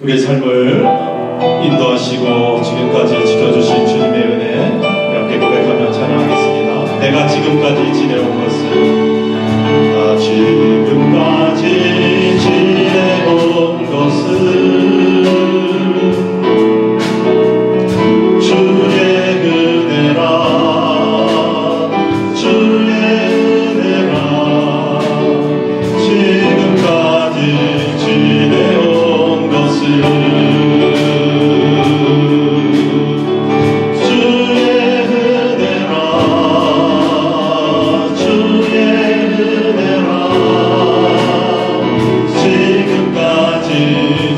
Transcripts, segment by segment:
우리의 삶을 인도하시고 지금까지 지켜주신 주님의 은혜 함께 고백하며 찬양하겠습니다. 내가 지금까지 지내온 것은 지금까지 지내온 것은 주의 은혜라 주의 은혜라 지금까지 지내온 것은 지금까지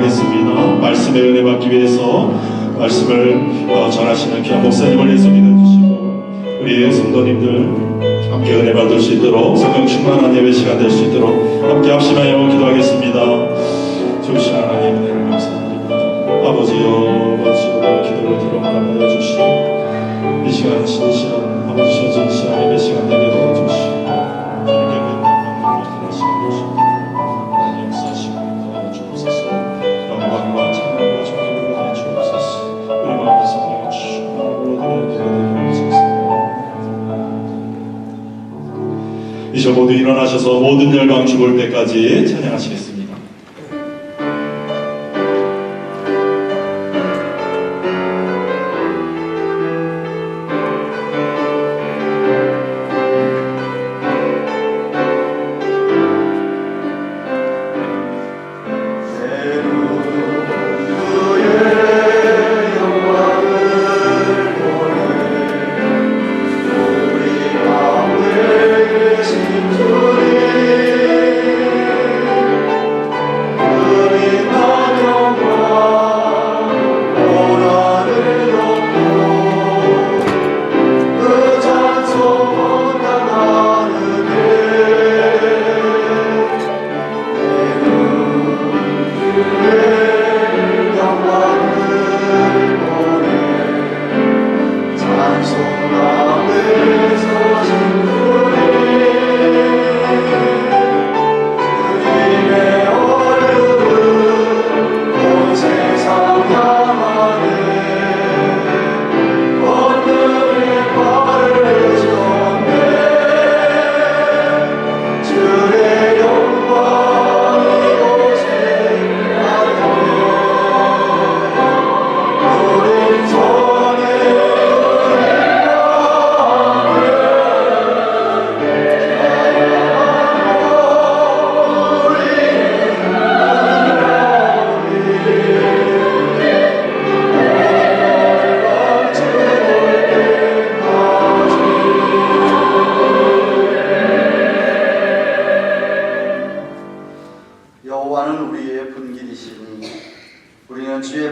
기도하겠습니다. 말씀의 은혜 받기 위해서 말씀을 전하시는 귀한 목사님을 예수 믿어주시고 우리 성도님들 함께 은혜 받을 수 있도록 성령 충만한 예배 시간 될 수 있도록 함께 합심하여 기도하겠습니다. 주신 하나님 은혜를 감사드립니다. 아버지여 기도를 들어가며 주시고 이 시간 신시한 아버지 신시한 예배 시간 되게 도와주시고 이제 모두 일어나셔서 모든 열방 죽을 때까지 찬양하시겠습니다.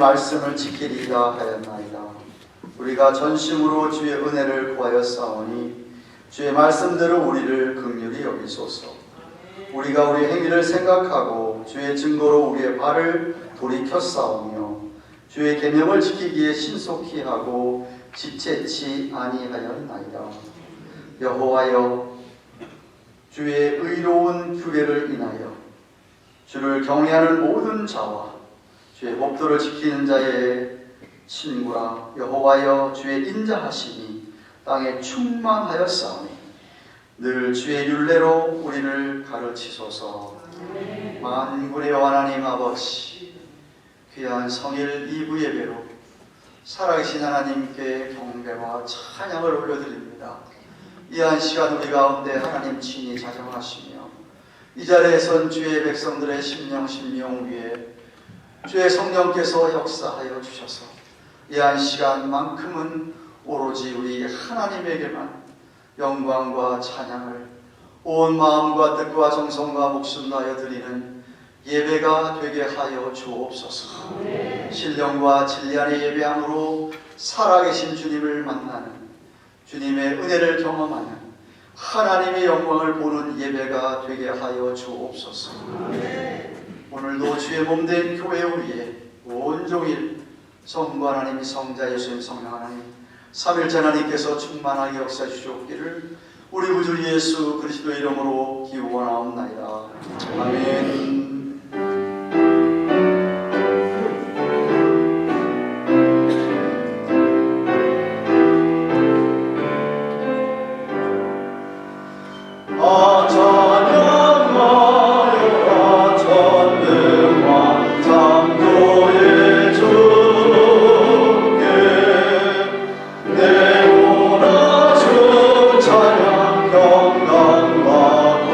말씀을 지키리라 하였나이다. 우리가 전심으로 주의 은혜를 구하였사오니 주의 말씀대로 우리를 긍휼히 여기소서. 우리가 우리 행위를 생각하고 주의 증거로 우리의 발을 돌이켰사오며 주의 계명을 지키기에 신속히 하고 지체치 아니하였나이다. 여호와여, 주의 의로운 규례를 인하여 주를 경외하는 모든 자와 주의 법도를 지키는 자의 친구라. 여호와여, 주의 인자하심이 땅에 충만하였사오니 늘 주의 율례로 우리를 가르치소서. 만군의 하나님 아버지, 귀한 성일 2부 예배로 살아계신 하나님께 경배와 찬양을 올려드립니다. 이 한 시간 우리 가운데 하나님 친히 자정하시며 이 자리에 선 주의 백성들의 심령 위에 주의 성령께서 역사하여 주셔서 이 한 시간만큼은 오로지 우리 하나님에게만 영광과 찬양을 온 마음과 뜻과 정성과 목숨 다하여 드리는 예배가 되게 하여 주옵소서. 신령과 진리 안의 예배함으로 살아계신 주님을 만나는, 주님의 은혜를 경험하는, 하나님의 영광을 보는 예배가 되게 하여 주옵소서. 오늘도 주의 몸된 교회 위에 온종일 성부 하나님, 성자 예수님, 성령 하나님, 삼일째 하나님께서 충만하게 역사해 주시옵기를 우리 구주 예수 그리스도의 이름으로 기원하옵나이다. 아멘.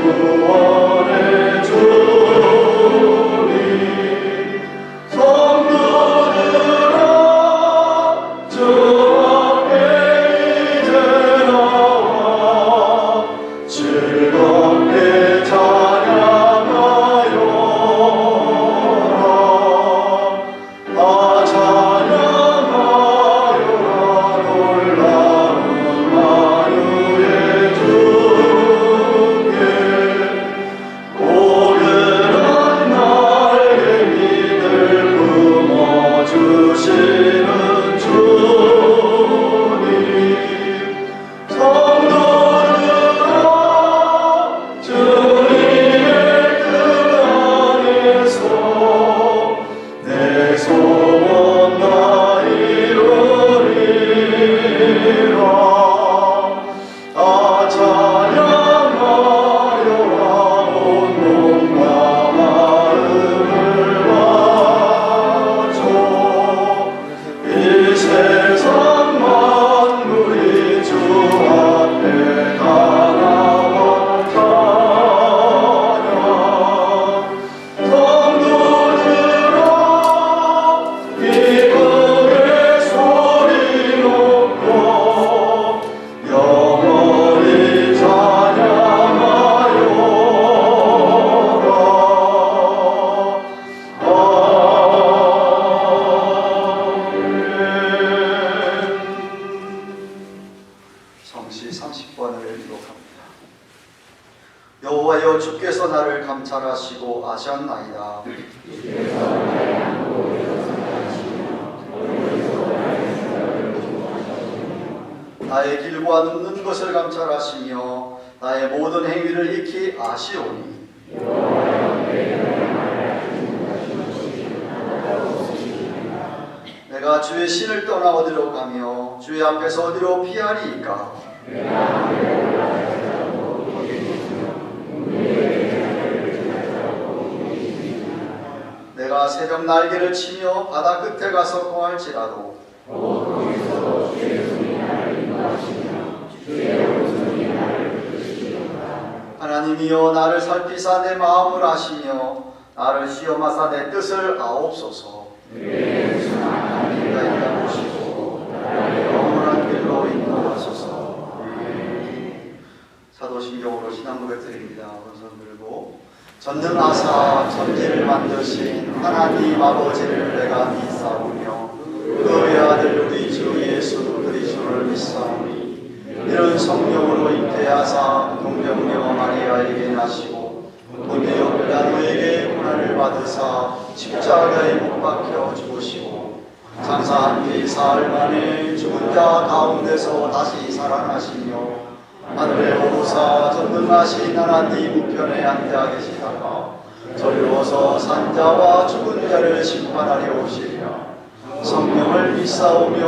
구원의 주 그리하여 주께서 나를 감찰하시고 아셨나이다. 나의 길과 눕는 것을 감찰하시며 나의 모든 행위를 익히 아시오니 내가 주의 신을 떠나 어디로 가며 주의 앞에서 어디로 피하리이까? 내가 새벽 날개를 치며 바다 끝에 가서 거할지라도 하나님이여 나를 살피사 내 마음을 아시며 나를 시험하사 내 뜻을 아옵소서. 네가 있다 보시고 나를 영원한 길로 인도하소서. 사도신경으로 신앙고백 드립니다. 오른손 들고 전능하사 천지를 만드신 하나님 아버지를 내가 믿사오며 그의 아들 우리 주 예수 그리스도를 믿사오니 이런 성령으로 잉태하사 동정녀 마리아에게 나시고 본디오 빌라도에게 고난을 받으사 십자가에 못 박혀 죽으시고 장사한 뒤 사흘 만에 죽은 자 가운데서 다시 살아나시며 하늘에 오르사 전능하신 하나님 우편에 앉아 계시다가 저리로서 산자와 죽은 자를 심판하려 오시리라. 성령을 믿사오며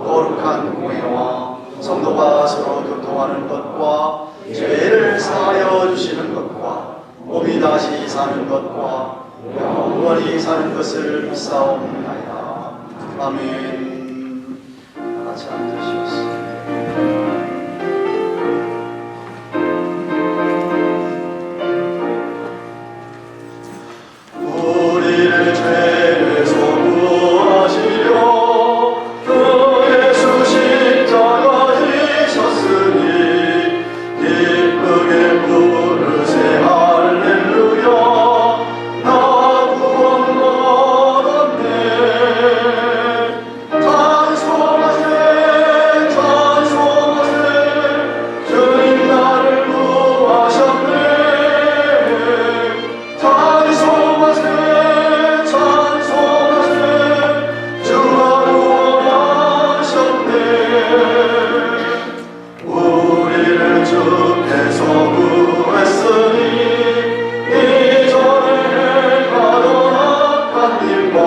거룩한 공회와 성도가 서로 교통하는 것과 죄를 사하여 주시는 것과 몸이 다시 사는 것과 영원히 사는 것을 믿사옵나이다. 아멘. 같이 앉으시옵소서. 우리를 죄에서 구하시려 그 예수 십자가 지셨으니 기쁘게 부르세 할렐루야. 나 구원 얻었네. 찬송하세 찬송하세 주님 나를 구하셨네. 찬송하세 찬송하세 주가 구원하셨네. 우리를 주께서 구했으니 이전에 행하던 악한 일과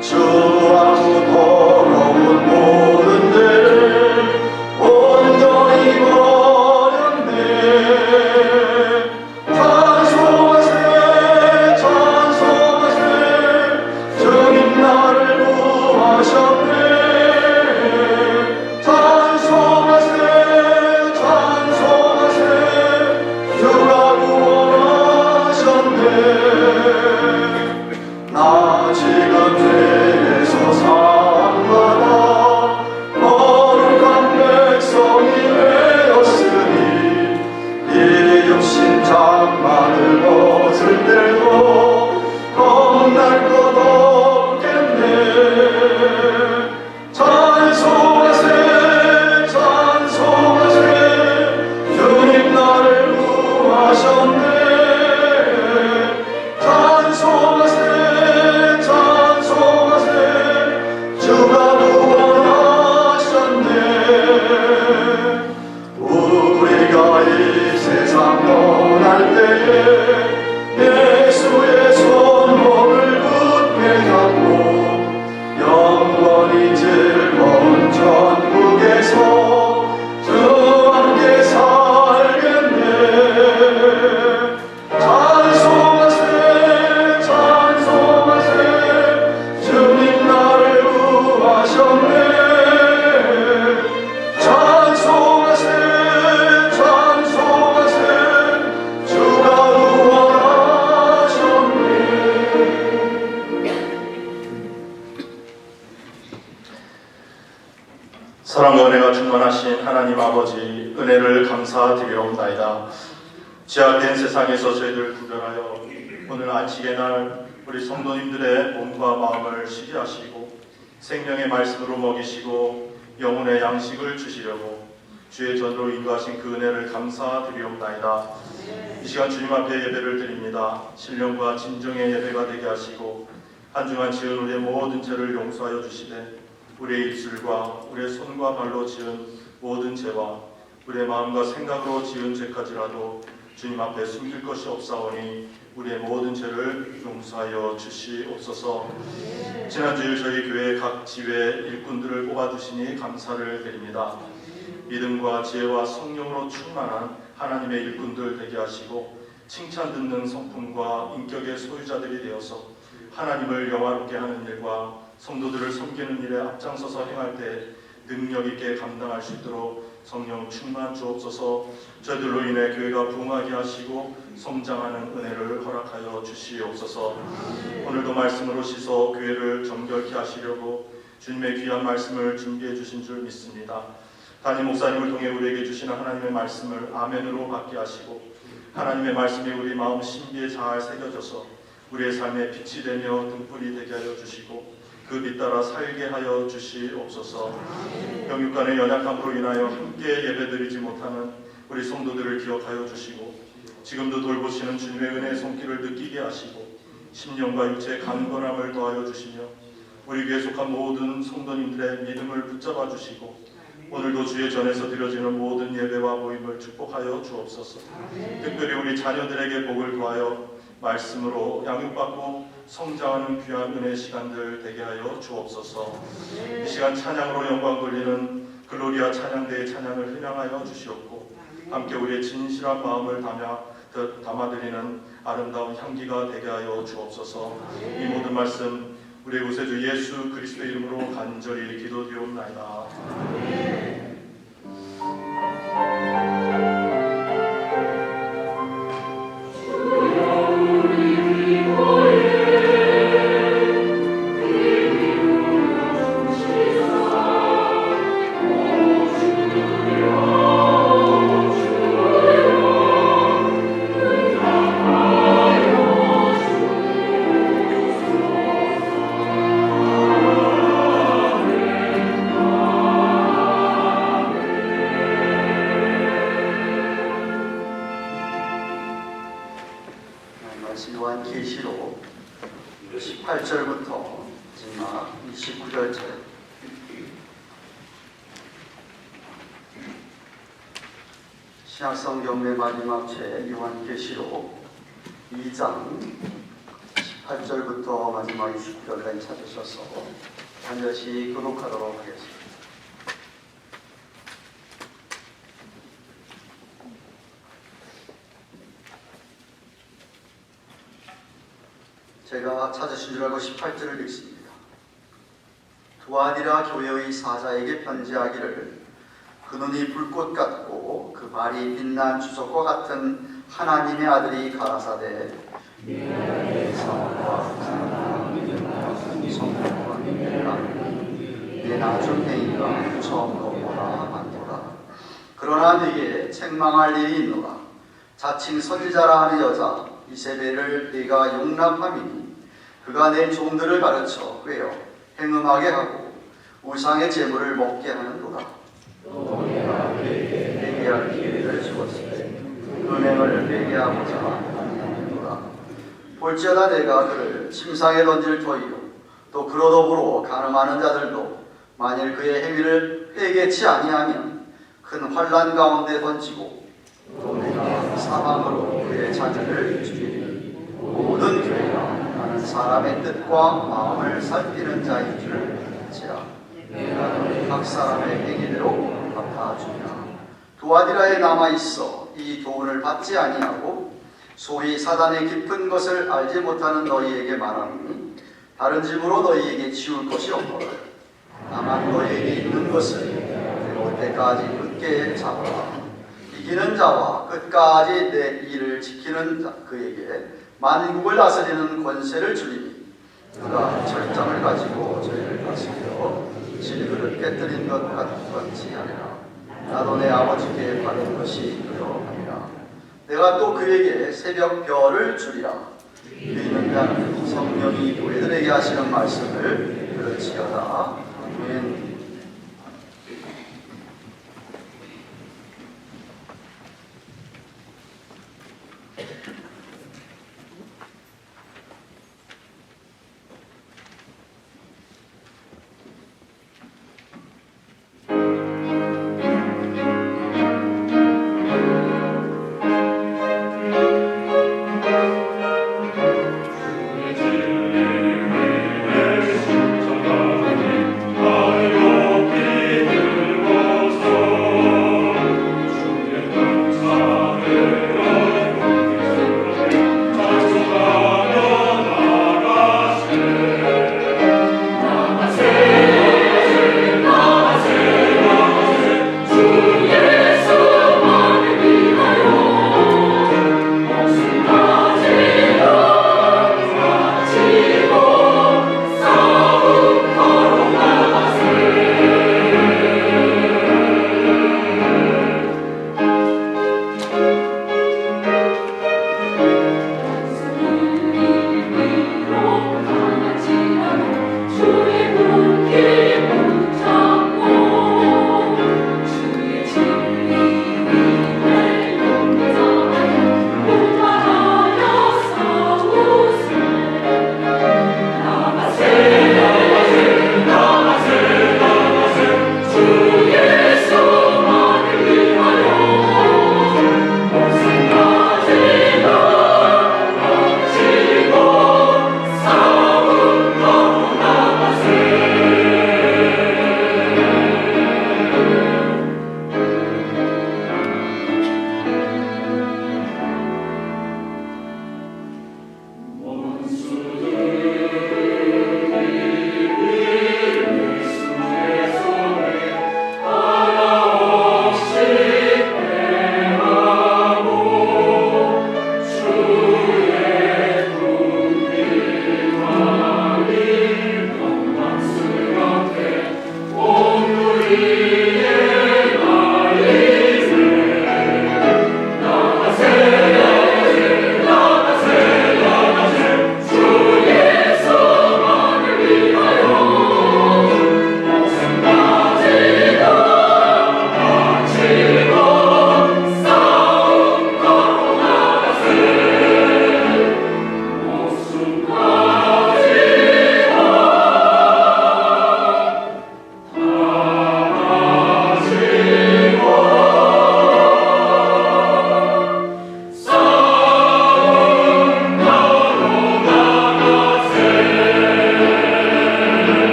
주하고 더러운 모든 죄를 온전히 버렸네. 찬송하세 찬송하세 주님 나를 구하셨네. 찬송하세 찬송하세 주가 구원하셨네. 나 지금 죄에서 사함받아 거룩한 백성이 되었으니 이 육신 장만을 벗을 때도 겁날 것 없겠네. 찬송하세 찬송하세 주님 나를 구하셨네. 찬송하세 찬송하세 주가 구원하셨네. 우리가 이 세상 떠날 때에 예수의 손목을 굳게 잡고 영원히 즐거운 천국에서 주와 함께 살겠네. 찬송하세 찬송하세 주님 나를 구하셨네. 찬송하세 찬송하세 주가 구원하셨네. 사랑과 은혜가 충만하신 하나님 아버지 은혜를 감사드리옵나이다. 죄악된 세상에서 저희들 구별하여 오늘 안식의 날 우리 성도님들의 몸과 마음을 쉬게 하시고 생명의 말씀으로 먹이시고 영혼의 양식을 주시려고 주의 전으로 인도하신 그 은혜를 감사드리옵나이다. 이 시간 주님 앞에 예배를 드립니다. 신령과 진정의 예배가 되게 하시고 한 주간 지은 우리의 모든 죄를 용서하여 주시되 우리의 입술과 우리의 손과 발로 지은 모든 죄와 우리의 마음과 생각으로 지은 죄까지라도 주님 앞에 숨길 것이 없사오니 우리의 모든 죄를 용서하여 주시옵소서. 지난주일 저희 교회 각 지회 일꾼들을 뽑아주시니 감사를 드립니다. 믿음과 지혜와 성령으로 충만한 하나님의 일꾼들 되게 하시고 칭찬 듣는 성품과 인격의 소유자들이 되어서 하나님을 영화롭게 하는 일과 성도들을 섬기는 일에 앞장서서 행할 때 능력 있게 감당할 수 있도록 성령 충만 주옵소서. 저희들로 인해 교회가 부흥하게 하시고 성장하는 은혜를 허락하여 주시옵소서. 오늘도 말씀으로 씻어 교회를 정결케 하시려고 주님의 귀한 말씀을 준비해 주신 줄 믿습니다. 담임 목사님을 통해 우리에게 주시는 하나님의 말씀을 아멘으로 받게 하시고 하나님의 말씀이 우리 마음 심기에 잘 새겨져서 우리의 삶에 빛이 되며 등불이 되게 하여 주시고 그 빛 따라 살게 하여 주시옵소서. 영육간의 연약함으로 인하여 함께 예배드리지 못하는 우리 성도들을 기억하여 주시고 지금도 돌보시는 주님의 은혜의 손길을 느끼게 하시고 심령과 육체의 강건함을 더하여 주시며 우리 교회에 속한 모든 성도님들의 믿음을 붙잡아 주시고 오늘도 주의 전에서 드려지는 모든 예배와 모임을 축복하여 주옵소서. 특별히 우리 자녀들에게 복을 더하여 말씀으로 양육받고 성장하는 귀한 은혜 시간들 되게 하여 주옵소서. 이 시간 찬양으로 영광 돌리는 글로리아 찬양대의 찬양을 희망하여 주시옵고 함께 우리의 진실한 마음을 담아드리는 아름다운 향기가 되게 하여 주옵소서. 이 모든 말씀 우리의 구세주 예수 그리스도의 이름으로 간절히 기도드리옵나이다. 요한계시록 18절부터 마지막 29절째 신약성경 맨 마지막 죄 요한계시록 2장 18절부터 마지막 29절까지 찾으셔서 반드시 교독하도록 하겠습니다. 제가 찾으신 줄 알고 18절을 읽습니다. 두아디라 교회의 사자에게 편지하기를 그 눈이 불꽃 같고 그 발이 빛난 주석과 같은 하나님의 아들이 가라사대 내 낮은 행위가 처음 것보다 많도다. 그러나 네게 책망할 일이 있노라. 자칭 선지자라 하는 여자 이세벨을 네가 용납함이니 그가 내 종들을 가르쳐 꿰어 행음하게 하고 우상의 제물을 먹게 하는도다. 또 내가 그에게 회개할 기회를 주었을 때 은행을 회개하고자 하는도다. 볼지어다 내가 그를 침상에 던질 터이요 또 그로 더불어 간음하는 자들도 만일 그의 행위를 회개치 아니하면 큰 환난 가운데 던지고 또 내가 사망으로 그의 자녀를 죽이리니 모든 교회가 나는 사람의 뜻과 마음을 살피는 자인 줄 알지라. 내가 각 사람의 행위대로 갚아주리라. 두아디라에 남아있어 이 교훈을 받지 아니하고 소위 사단의 깊은 것을 알지 못하는 너희에게 말하노니 다른 집으로 너희에게 치울 것이 없노라. 다만 너희에게 있는 것을 내올 때까지 굳게 잡아라. 이기는 자와 끝까지 내 일을 지키는 자 그에게 만국을 다스리는 권세를 주리니 그가 철장을 가지고 저희를 다스려 질그릇 깨뜨린 것 같지 아니라 나도 내 아버지께 받은 것이 그러하니라. 내가 또 그에게 새벽 별을 주리라. 믿는 자는 성령이 교회들에게 하시는 말씀을 들을지어다. 아멘.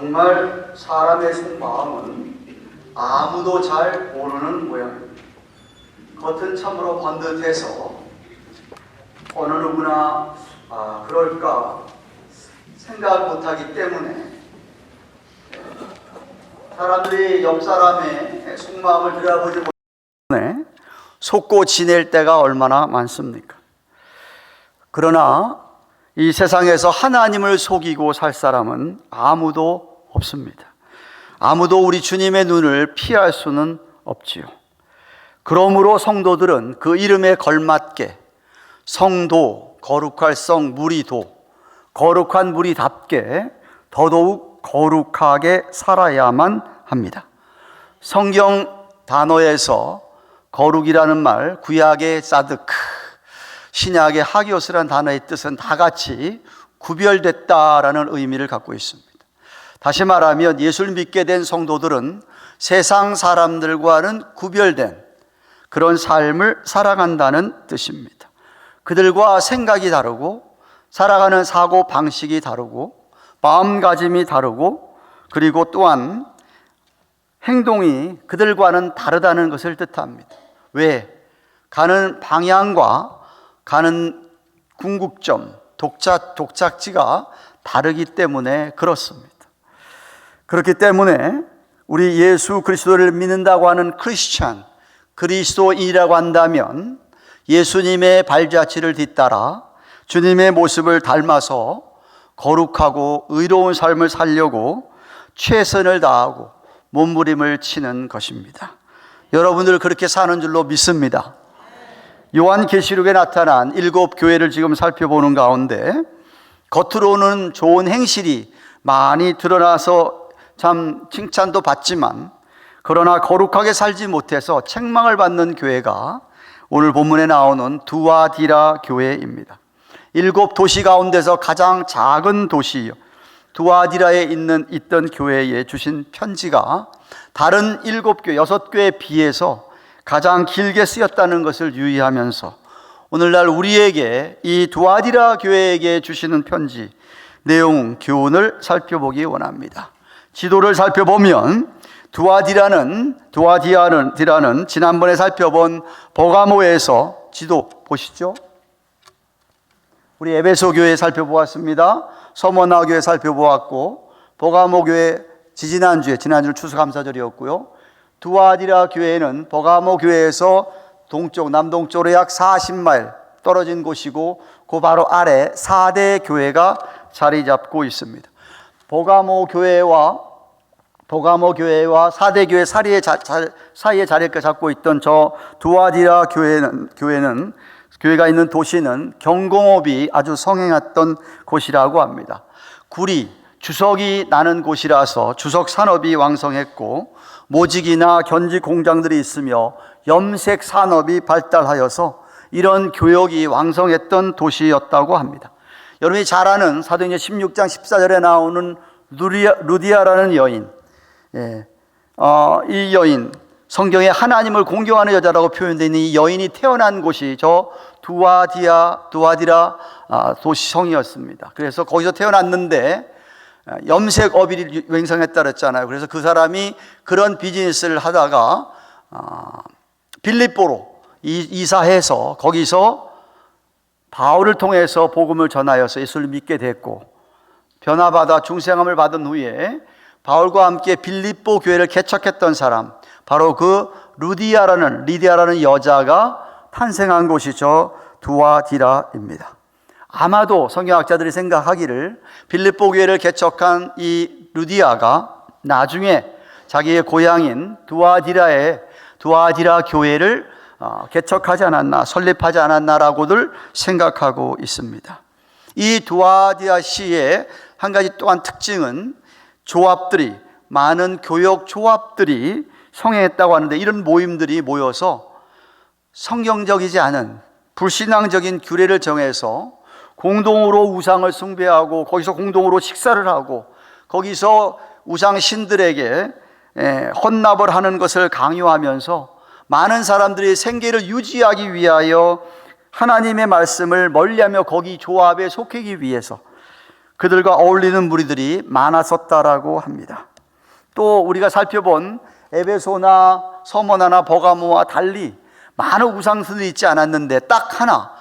정말 사람의 속마음은 아무도 잘 모르는 모양입니다. 겉은 참으로 번듯해서 어느 누구나 그럴까 생각 못하기 때문에 사람들이 옆 사람의 속마음을 들여다보지 못해 속고 지낼 때가 얼마나 많습니까? 그러나 이 세상에서 하나님을 속이고 살 사람은 아무도 없습니다. 아무도 우리 주님의 눈을 피할 수는 없지요. 그러므로 성도들은 그 이름에 걸맞게 성도, 거룩할 성, 무리도, 거룩한 무리답게 더더욱 거룩하게 살아야만 합니다. 성경 단어에서 거룩이라는 말, 구약의 사드크, 신약의 하기오스라는 단어의 뜻은 다 같이 구별됐다라는 의미를 갖고 있습니다. 다시 말하면 예수를 믿게 된 성도들은 세상 사람들과는 구별된 그런 삶을 살아간다는 뜻입니다. 그들과 생각이 다르고 살아가는 사고 방식이 다르고 마음가짐이 다르고 그리고 또한 행동이 그들과는 다르다는 것을 뜻합니다. 왜? 가는 방향과 가는 궁극점, 독착지가 다르기 때문에 그렇습니다. 그렇기 때문에 우리 예수 그리스도를 믿는다고 하는 크리스찬, 그리스도인이라고 한다면 예수님의 발자취를 뒤따라 주님의 모습을 닮아서 거룩하고 의로운 삶을 살려고 최선을 다하고 몸부림을 치는 것입니다. 여러분들 그렇게 사는 줄로 믿습니다. 요한계시록에 나타난 7 교회를 지금 살펴보는 가운데 겉으로는 좋은 행실이 많이 드러나서 참 칭찬도 받지만 그러나 거룩하게 살지 못해서 책망을 받는 교회가 오늘 본문에 나오는 두아디라 교회입니다. 7 도시 가운데서 가장 작은 도시요 두아디라에 있던 교회에 주신 편지가 다른 7교회, 6교회에 비해서 가장 길게 쓰였다는 것을 유의하면서 오늘날 우리에게 이 두아디라 교회에게 주시는 편지 내용, 교훈을 살펴보기 원합니다. 지도를 살펴보면 두아디라는 지난번에 살펴본 버가모에서 지도 보시죠. 우리 에베소 교회 살펴보았습니다. 서머나 교회 살펴보았고 버가모 교회 지난주는 추수감사절이었고요. 두아디라 교회는 버가모 교회에서 남동쪽으로 약 40마일 떨어진 곳이고 그 바로 아래 4대 교회가 자리 잡고 있습니다. 버가모 교회와 4대 교회 사이에 자리를 잡고 있던 저 두아디라 교회가 있는 도시는 경공업이 아주 성행했던 곳이라고 합니다. 주석이 나는 곳이라서 주석 산업이 왕성했고 모직이나 견직 공장들이 있으며 염색 산업이 발달하여서 이런 교역이 왕성했던 도시였다고 합니다. 여러분이 잘 아는 사도행전 16장 14절에 나오는 루디아라는 여인, 이 여인, 성경에 하나님을 공경하는 여자라고 표현되어 있는 이 여인이 태어난 곳이 저 두아디라 도시성이었습니다. 그래서 거기서 태어났는데 염색업이 왕성했다 그랬잖아요. 그래서 그 사람이 그런 비즈니스를 하다가 빌립보로 이사해서 거기서 바울을 통해서 복음을 전하여서 예수를 믿게 됐고 변화받아 중생함을 받은 후에 바울과 함께 빌립보 교회를 개척했던 사람, 바로 그 리디아라는 여자가 탄생한 곳이 저 두아디라입니다. 아마도 성경학자들이 생각하기를 빌립보 교회를 개척한 이 루디아가 나중에 자기의 고향인 두아디라 교회를 개척하지 않았나, 설립하지 않았나라고들 생각하고 있습니다. 이 두아디라 시의 한 가지 또한 특징은 많은 교역 조합들이 성행했다고 하는데 이런 모임들이 모여서 성경적이지 않은 불신앙적인 규례를 정해서 공동으로 우상을 숭배하고 거기서 공동으로 식사를 하고 거기서 우상 신들에게 헌납을 하는 것을 강요하면서 많은 사람들이 생계를 유지하기 위하여 하나님의 말씀을 멀리하며 거기 조합에 속하기 위해서 그들과 어울리는 무리들이 많았었다라고 합니다. 또 우리가 살펴본 에베소나 서머나나 버가모와 달리 많은 우상신이 있지 않았는데 딱 하나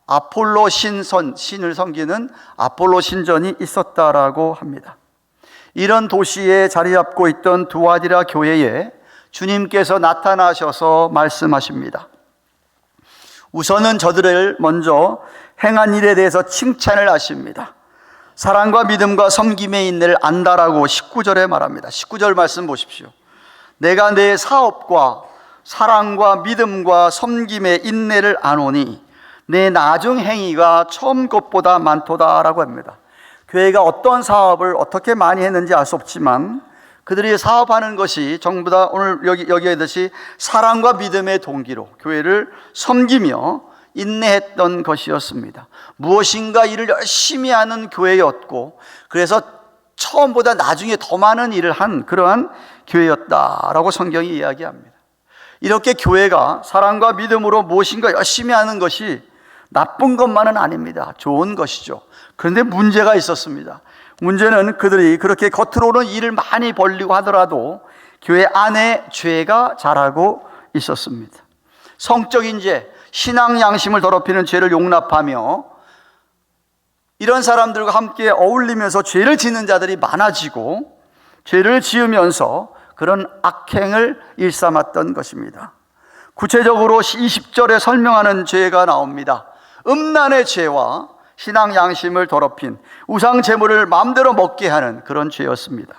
아폴로 신을 섬기는 아폴로 신전이 있었다라고 합니다. 이런 도시에 자리 잡고 있던 두아디라 교회에 주님께서 나타나셔서 말씀하십니다. 우선은 저들을 먼저 행한 일에 대해서 칭찬을 하십니다. 사랑과 믿음과 섬김의 인내를 안다라고 19절에 말합니다. 19절 말씀 보십시오. 내가 내 사업과 사랑과 믿음과 섬김의 인내를 아노니 내 나중 행위가 처음 것보다 많도다라고 합니다. 교회가 어떤 사업을 어떻게 많이 했는지 알 수 없지만 그들이 사업하는 것이 전부 다 오늘 여기에듯이 사랑과 믿음의 동기로 교회를 섬기며 인내했던 것이었습니다. 무엇인가 일을 열심히 하는 교회였고 그래서 처음보다 나중에 더 많은 일을 한 그러한 교회였다라고 성경이 이야기합니다. 이렇게 교회가 사랑과 믿음으로 무엇인가 열심히 하는 것이 나쁜 것만은 아닙니다. 좋은 것이죠. 그런데 문제가 있었습니다. 문제는 그들이 그렇게 겉으로는 일을 많이 벌리고 하더라도 교회 안에 죄가 자라고 있었습니다. 성적인 죄, 신앙 양심을 더럽히는 죄를 용납하며 이런 사람들과 함께 어울리면서 죄를 짓는 자들이 많아지고 죄를 지으면서 그런 악행을 일삼았던 것입니다. 구체적으로 20절에 설명하는 죄가 나옵니다. 음란의 죄와 신앙 양심을 더럽힌 우상 제물을 마음대로 먹게 하는 그런 죄였습니다.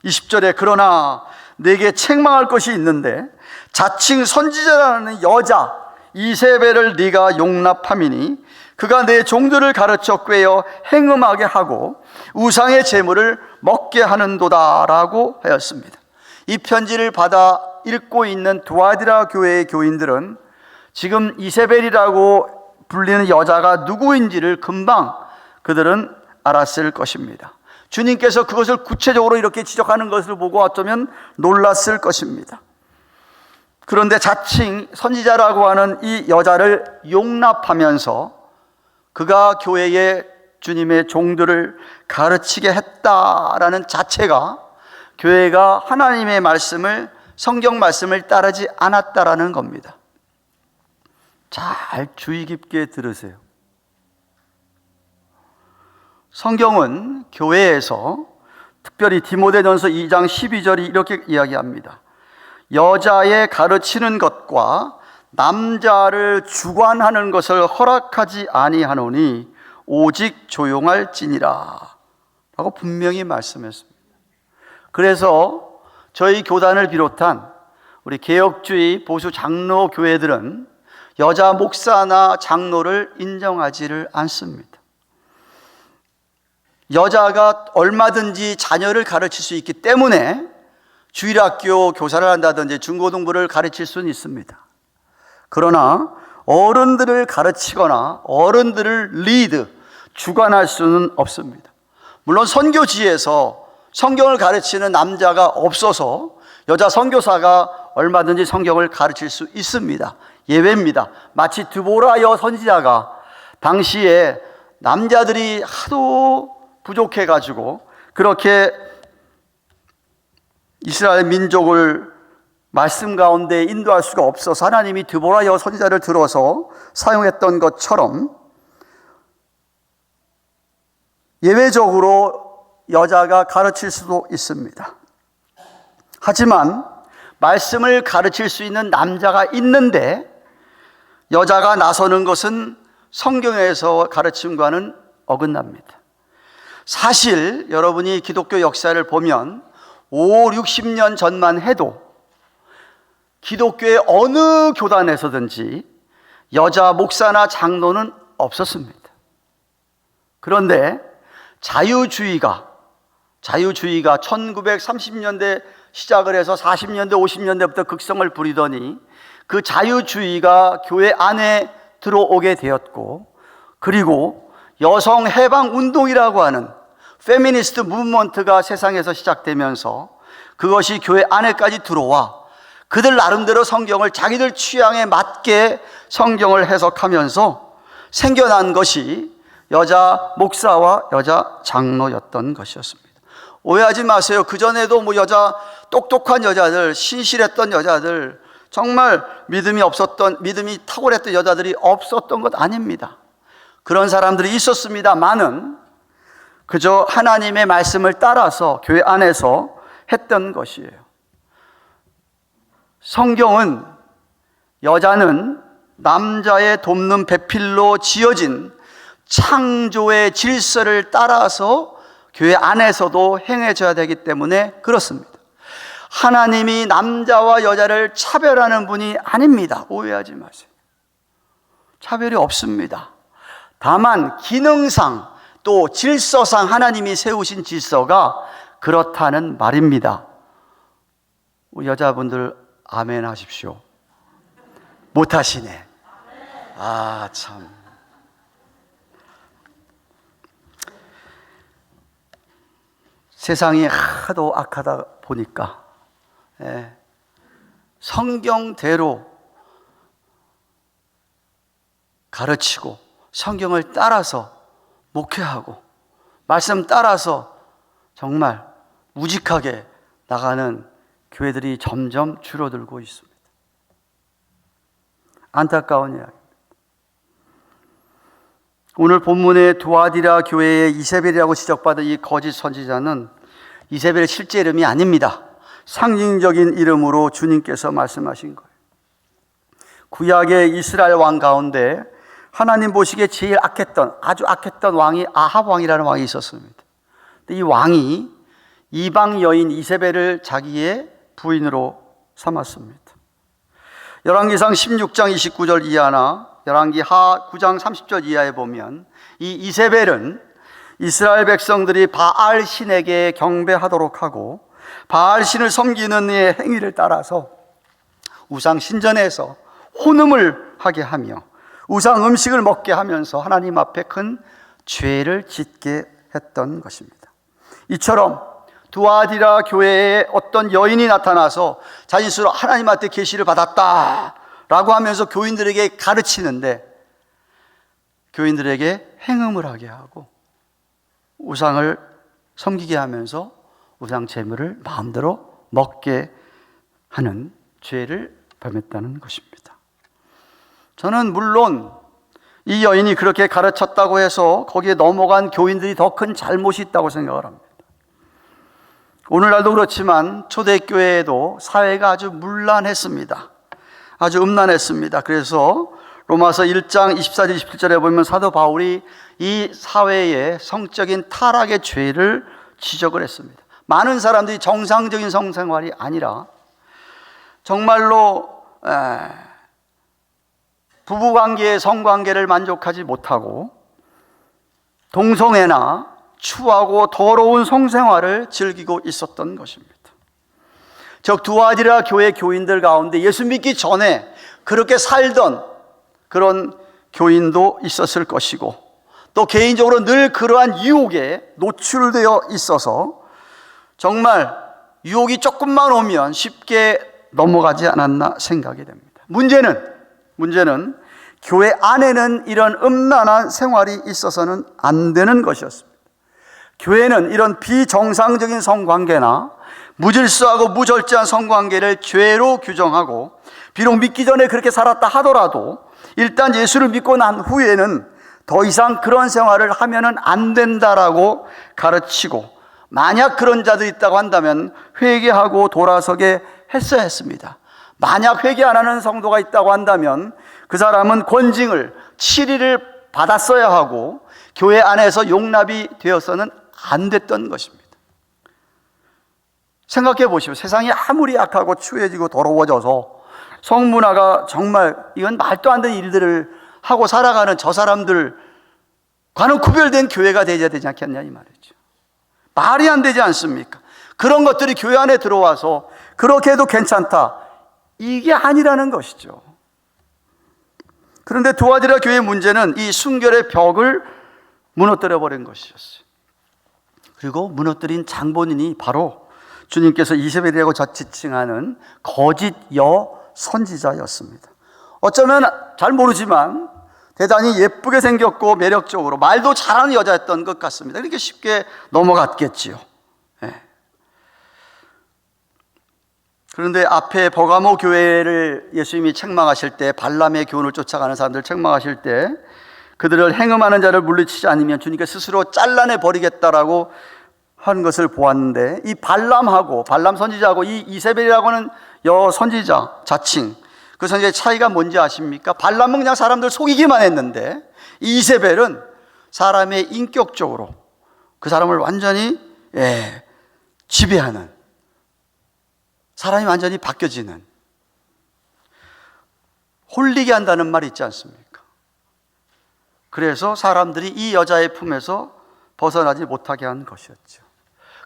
20절에 그러나 내게 책망할 것이 있는데 자칭 선지자라는 여자 이세벨을 네가 용납함이니 그가 내 종들을 가르쳐 꾀어 행음하게 하고 우상의 제물을 먹게 하는도다라고 하였습니다. 이 편지를 받아 읽고 있는 두아디라 교회의 교인들은 지금 이세벨이라고 불리는 여자가 누구인지를 금방 그들은 알았을 것입니다. 주님께서 그것을 구체적으로 이렇게 지적하는 것을 보고 어쩌면 놀랐을 것입니다. 그런데 자칭 선지자라고 하는 이 여자를 용납하면서 그가 교회의 주님의 종들을 가르치게 했다라는 자체가 교회가 하나님의 말씀을, 성경 말씀을 따르지 않았다라는 겁니다. 잘 주의 깊게 들으세요. 성경은 교회에서 특별히 디모데전서 2장 12절이 이렇게 이야기합니다. 여자의 가르치는 것과 남자를 주관하는 것을 허락하지 아니하노니 오직 조용할지니라 라고 분명히 말씀했습니다. 그래서 저희 교단을 비롯한 우리 개혁주의 보수 장로 교회들은 여자 목사나 장로를 인정하지를 않습니다. 여자가 얼마든지 자녀를 가르칠 수 있기 때문에 주일학교 교사를 한다든지 중고등부를 가르칠 수는 있습니다. 그러나 어른들을 가르치거나 어른들을 주관할 수는 없습니다. 물론 선교지에서 성경을 가르치는 남자가 없어서 여자 선교사가 얼마든지 성경을 가르칠 수 있습니다. 예외입니다. 마치 드보라여 선지자가 당시에 남자들이 하도 부족해가지고 그렇게 이스라엘 민족을 말씀 가운데 인도할 수가 없어서 하나님이 드보라여 선지자를 들어서 사용했던 것처럼 예외적으로 여자가 가르칠 수도 있습니다. 하지만 말씀을 가르칠 수 있는 남자가 있는데 여자가 나서는 것은 성경에서 가르침과는 어긋납니다. 사실 여러분이 기독교 역사를 보면 5, 60년 전만 해도 기독교의 어느 교단에서든지 여자 목사나 장로는 없었습니다. 그런데 자유주의가 1930년대 시작을 해서 40년대, 50년대부터 극성을 부리더니 그 자유주의가 교회 안에 들어오게 되었고, 그리고 여성 해방 운동이라고 하는 페미니스트 무브먼트가 세상에서 시작되면서 그것이 교회 안에까지 들어와 그들 나름대로 성경을 자기들 취향에 맞게 성경을 해석하면서 생겨난 것이 여자 목사와 여자 장로였던 것이었습니다. 오해하지 마세요. 그전에도 여자, 똑똑한 여자들, 신실했던 여자들, 정말 믿음이 탁월했던 여자들이 없었던 것 아닙니다. 그런 사람들이 있었습니다만은 그저 하나님의 말씀을 따라서 교회 안에서 했던 것이에요. 성경은 여자는 남자의 돕는 배필로 지어진 창조의 질서를 따라서 교회 안에서도 행해져야 되기 때문에 그렇습니다. 하나님이 남자와 여자를 차별하는 분이 아닙니다. 오해하지 마세요. 차별이 없습니다. 다만 기능상 또 질서상 하나님이 세우신 질서가 그렇다는 말입니다. 여자분들 아멘 하십시오. 못하시네. 참. 세상이 하도 악하다 보니까 성경대로 가르치고 성경을 따라서 목회하고 말씀 따라서 정말 우직하게 나가는 교회들이 점점 줄어들고 있습니다. 안타까운 이야기입니다. 오늘 본문의 두아디라 교회의 이세벨이라고 지적받은 이 거짓 선지자는 이세벨의 실제 이름이 아닙니다. 상징적인 이름으로 주님께서 말씀하신 거예요. 구약의 이스라엘 왕 가운데 하나님 보시기에 제일 아주 악했던 왕이 아합 왕이라는 왕이 있었습니다. 근데 이 왕이 이방 여인 이세벨을 자기의 부인으로 삼았습니다. 열왕기상 16장 29절 이하나 열왕기 하 9장 30절 이하에 보면 이 이세벨은 이스라엘 백성들이 바알 신에게 경배하도록 하고 바알 신을 섬기는 이의 행위를 따라서 우상 신전에서 혼음을 하게 하며 우상 음식을 먹게 하면서 하나님 앞에 큰 죄를 짓게 했던 것입니다. 이처럼 두아디라 교회에 어떤 여인이 나타나서 자신 스스로 하나님한테 계시를 받았다라고 하면서 교인들에게 가르치는데 교인들에게 행음을 하게 하고 우상을 섬기게 하면서 우상 제물을 마음대로 먹게 하는 죄를 범했다는 것입니다. 저는 물론 이 여인이 그렇게 가르쳤다고 해서 거기에 넘어간 교인들이 더 큰 잘못이 있다고 생각을 합니다. 오늘날도 그렇지만 초대교회에도 사회가 아주 문란했습니다. 아주 음란했습니다. 그래서 로마서 1장 24절 27절에 보면 사도 바울이 이 사회의 성적인 타락의 죄를 지적을 했습니다. 많은 사람들이 정상적인 성생활이 아니라 정말로 부부관계의 성관계를 만족하지 못하고 동성애나 추하고 더러운 성생활을 즐기고 있었던 것입니다. 즉 두아디라 교회 교인들 가운데 예수 믿기 전에 그렇게 살던 그런 교인도 있었을 것이고 또 개인적으로 늘 그러한 유혹에 노출되어 있어서 정말 유혹이 조금만 오면 쉽게 넘어가지 않았나 생각이 됩니다. 문제는 교회 안에는 이런 음란한 생활이 있어서는 안 되는 것이었습니다. 교회는 이런 비정상적인 성관계나 무질서하고 무절제한 성관계를 죄로 규정하고 비록 믿기 전에 그렇게 살았다 하더라도 일단 예수를 믿고 난 후에는 더 이상 그런 생활을 하면은 안 된다라고 가르치고 만약 그런 자들이 있다고 한다면 회개하고 돌아서게 했어야 했습니다. 만약 회개 안 하는 성도가 있다고 한다면 그 사람은 권징을 7일을 받았어야 하고 교회 안에서 용납이 되어서는 안 됐던 것입니다. 생각해 보시오. 세상이 아무리 악하고 추해지고 더러워져서 성문화가 정말 이건 말도 안 되는 일들을 하고 살아가는 저 사람들과는 구별된 교회가 되어야 되지 않겠냐 이 말이죠. 말이 안 되지 않습니까? 그런 것들이 교회 안에 들어와서 그렇게 해도 괜찮다 이게 아니라는 것이죠. 그런데 두아디라 교회의 문제는 이 순결의 벽을 무너뜨려 버린 것이었어요. 그리고 무너뜨린 장본인이 바로 주님께서 이세벨이라고 지칭하는 거짓 여 선지자였습니다. 어쩌면 잘 모르지만 대단히 예쁘게 생겼고 매력적으로 말도 잘하는 여자였던 것 같습니다. 이렇게 쉽게 넘어갔겠지요. 예. 그런데 앞에 버가모 교회를 예수님이 책망하실 때, 발람의 교훈을 쫓아가는 사람들을 책망하실 때 그들을 행음하는 자를 물리치지 않으면 주님께서 스스로 잘라내 버리겠다라고 한 것을 보았는데, 이 발람 선지자하고 이 이세벨이라고 하는 선지자 자칭, 그 선지자의 차이가 뭔지 아십니까? 발람은 그냥 사람들 속이기만 했는데, 이 이세벨은 사람의 인격적으로 그 사람을 완전히 지배하는, 사람이 완전히 바뀌어지는, 홀리게 한다는 말이 있지 않습니까? 그래서 사람들이 이 여자의 품에서 벗어나지 못하게 한 것이었죠.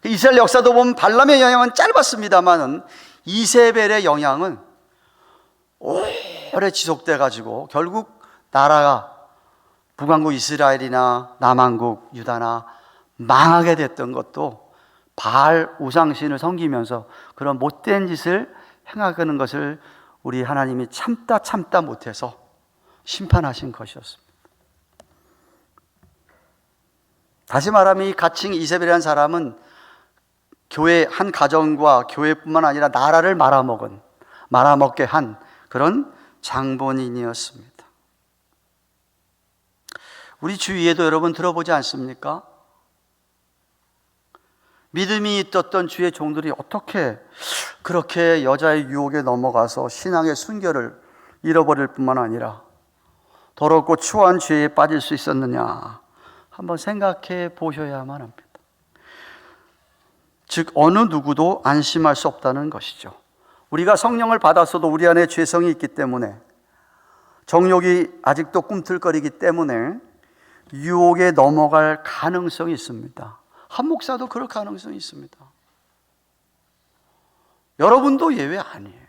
이스라엘 역사도 보면 발람의 영향은 짧았습니다만은 이세벨의 영향은 오래 지속돼 가지고 결국 나라가 북왕국 이스라엘이나 남왕국 유다나 망하게 됐던 것도 바알 우상신을 섬기면서 그런 못된 짓을 행하는 것을 우리 하나님이 참다 못해서 심판하신 것이었습니다. 다시 말하면 이 가칭 이세벨이라는 사람은 교회 한 가정과 교회뿐만 아니라 나라를 말아먹게 한 그런 장본인이었습니다. 우리 주위에도 여러분 들어보지 않습니까? 믿음이 있었던 주의 종들이 어떻게 그렇게 여자의 유혹에 넘어가서 신앙의 순결을 잃어버릴 뿐만 아니라 더럽고 추한 죄에 빠질 수 있었느냐, 한번 생각해 보셔야만 합니다. 즉 어느 누구도 안심할 수 없다는 것이죠. 우리가 성령을 받았어도 우리 안에 죄성이 있기 때문에, 정욕이 아직도 꿈틀거리기 때문에 유혹에 넘어갈 가능성이 있습니다. 한 목사도 그럴 가능성이 있습니다. 여러분도 예외 아니에요.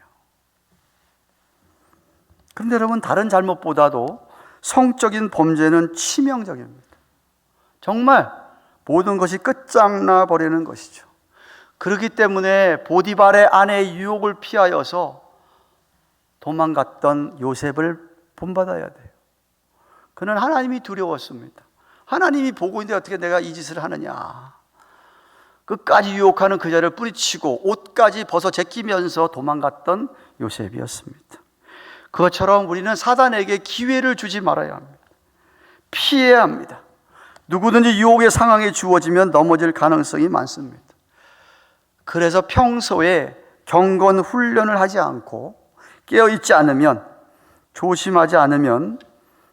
그런데 여러분, 다른 잘못보다도 성적인 범죄는 치명적입니다. 정말 모든 것이 끝장나 버리는 것이죠. 그렇기 때문에 보디발의 아내의 유혹을 피하여서 도망갔던 요셉을 본받아야 돼요. 그는 하나님이 두려웠습니다. 하나님이 보고 있는데 어떻게 내가 이 짓을 하느냐. 끝까지 유혹하는 그 자를 뿌리치고 옷까지 벗어 제끼면서 도망갔던 요셉이었습니다. 그것처럼 우리는 사단에게 기회를 주지 말아야 합니다. 피해야 합니다. 누구든지 유혹의 상황에 주어지면 넘어질 가능성이 많습니다. 그래서 평소에 경건 훈련을 하지 않고 깨어있지 않으면, 조심하지 않으면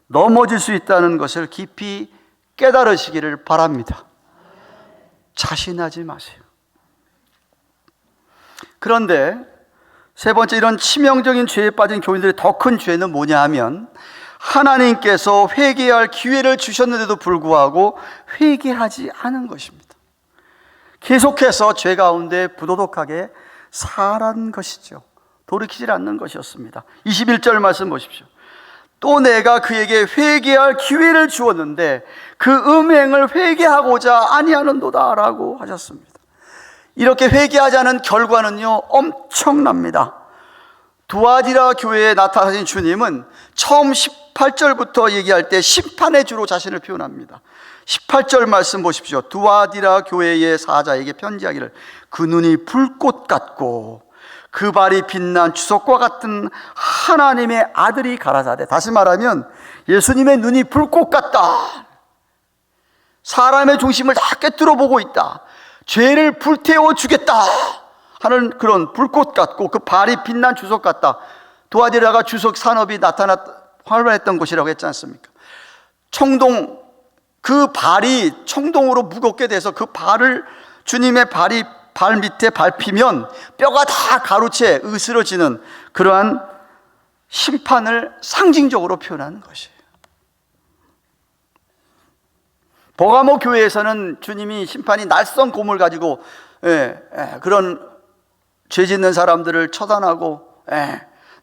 넘어질 수 있다는 것을 깊이 깨달으시기를 바랍니다. 자신하지 마세요. 그런데 세 번째, 이런 치명적인 죄에 빠진 교인들의 더 큰 죄는 뭐냐 하면, 하나님께서 회개할 기회를 주셨는데도 불구하고 회개하지 않은 것입니다. 계속해서 죄 가운데 부도덕하게 살아간 것이죠. 돌이키질 않는 것이었습니다. 21절 말씀 보십시오. 또 내가 그에게 회개할 기회를 주었는데 그 음행을 회개하고자 아니하는도다 라고 하셨습니다. 이렇게 회개하자는 결과는요, 엄청납니다. 두아디라 교회에 나타나신 주님은 처음 18절부터 얘기할 때 심판의 주로 자신을 표현합니다. 18절 말씀 보십시오. 두아디라 교회의 사자에게 편지하기를, 그 눈이 불꽃 같고 그 발이 빛난 주석과 같은 하나님의 아들이 가라사대. 다시 말하면 예수님의 눈이 불꽃 같다. 사람의 중심을 다 꿰뚫어 보고 있다. 죄를 불태워 주겠다 하는 그런 불꽃 같고, 그 발이 빛난 주석 같다. 두아디라가 주석 산업이 활발했던 곳이라고 했지 않습니까? 청동, 그 발이 청동으로 무겁게 돼서 그 발을, 주님의 발이 발 밑에 밟히면 뼈가 다 가루채 으스러지는 그러한 심판을 상징적으로 표현하는 것이에요. 버가모 교회에서는 주님이 심판이 날선 곰을 가지고 그런 죄 짓는 사람들을 처단하고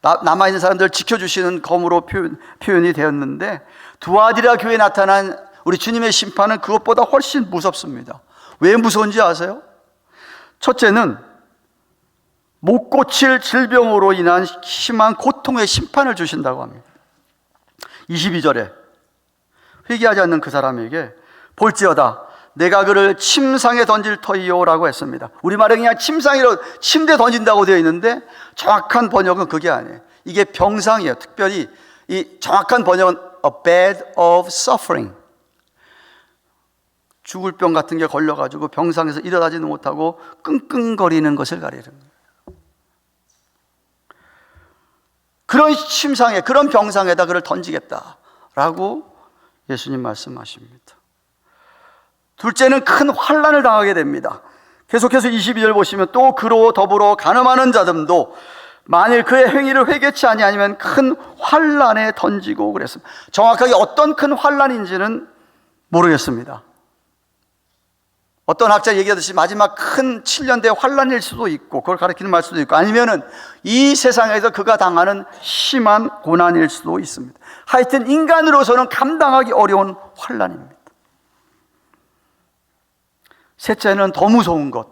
남아있는 사람들을 지켜주시는 검으로 표현이 되었는데, 두아디라 교회에 나타난 우리 주님의 심판은 그것보다 훨씬 무섭습니다. 왜 무서운지 아세요? 첫째는 못 고칠 질병으로 인한 심한 고통의 심판을 주신다고 합니다. 22절에 회개하지 않는 그 사람에게 볼지어다 내가 그를 침상에 던질 터이요라고 했습니다. 우리말에 그냥 침상이로 침대에 던진다고 되어 있는데 정확한 번역은 그게 아니에요. 이게 병상이에요. 특별히 이 정확한 번역은 a bed of suffering. 죽을 병 같은 게 걸려가지고 병상에서 일어나지는 못하고 끙끙거리는 것을 가리는 거예요. 그런 침상에, 그런 병상에다 그를 던지겠다라고 예수님 말씀하십니다. 둘째는 큰 환난을 당하게 됩니다. 계속해서 22절 보시면 또 그로 더불어 간음하는 자들도 만일 그의 행위를 회개치 아니하면 큰 환난에 던지고 그랬습니다. 정확하게 어떤 큰 환난인지는 모르겠습니다. 어떤 학자 얘기하듯이 마지막 큰 7년대 환난일 수도 있고 그걸 가리키는 말 수도 있고 아니면은 이 세상에서 그가 당하는 심한 고난일 수도 있습니다. 하여튼 인간으로서는 감당하기 어려운 환난입니다. 셋째는 더 무서운 것,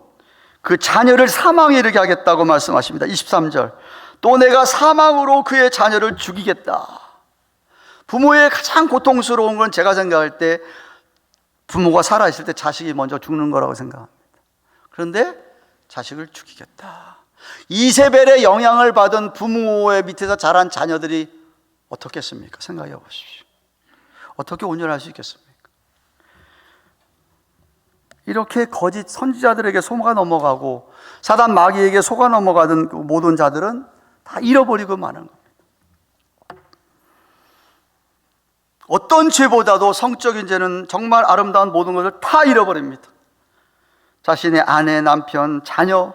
그 자녀를 사망에 이르게 하겠다고 말씀하십니다. 23절 또 내가 사망으로 그의 자녀를 죽이겠다. 부모의 가장 고통스러운 건 제가 생각할 때 부모가 살아있을 때 자식이 먼저 죽는 거라고 생각합니다. 그런데 자식을 죽이겠다. 이세벨의 영향을 받은 부모의 밑에서 자란 자녀들이 어떻겠습니까? 생각해 보십시오. 어떻게 온전할 수 있겠습니까? 이렇게 거짓 선지자들에게 속아 넘어가고 사단 마귀에게 속아 넘어가던 그 모든 자들은 다 잃어버리고 마는 겁니다. 어떤 죄보다도 성적인 죄는 정말 아름다운 모든 것을 다 잃어버립니다. 자신의 아내, 남편, 자녀,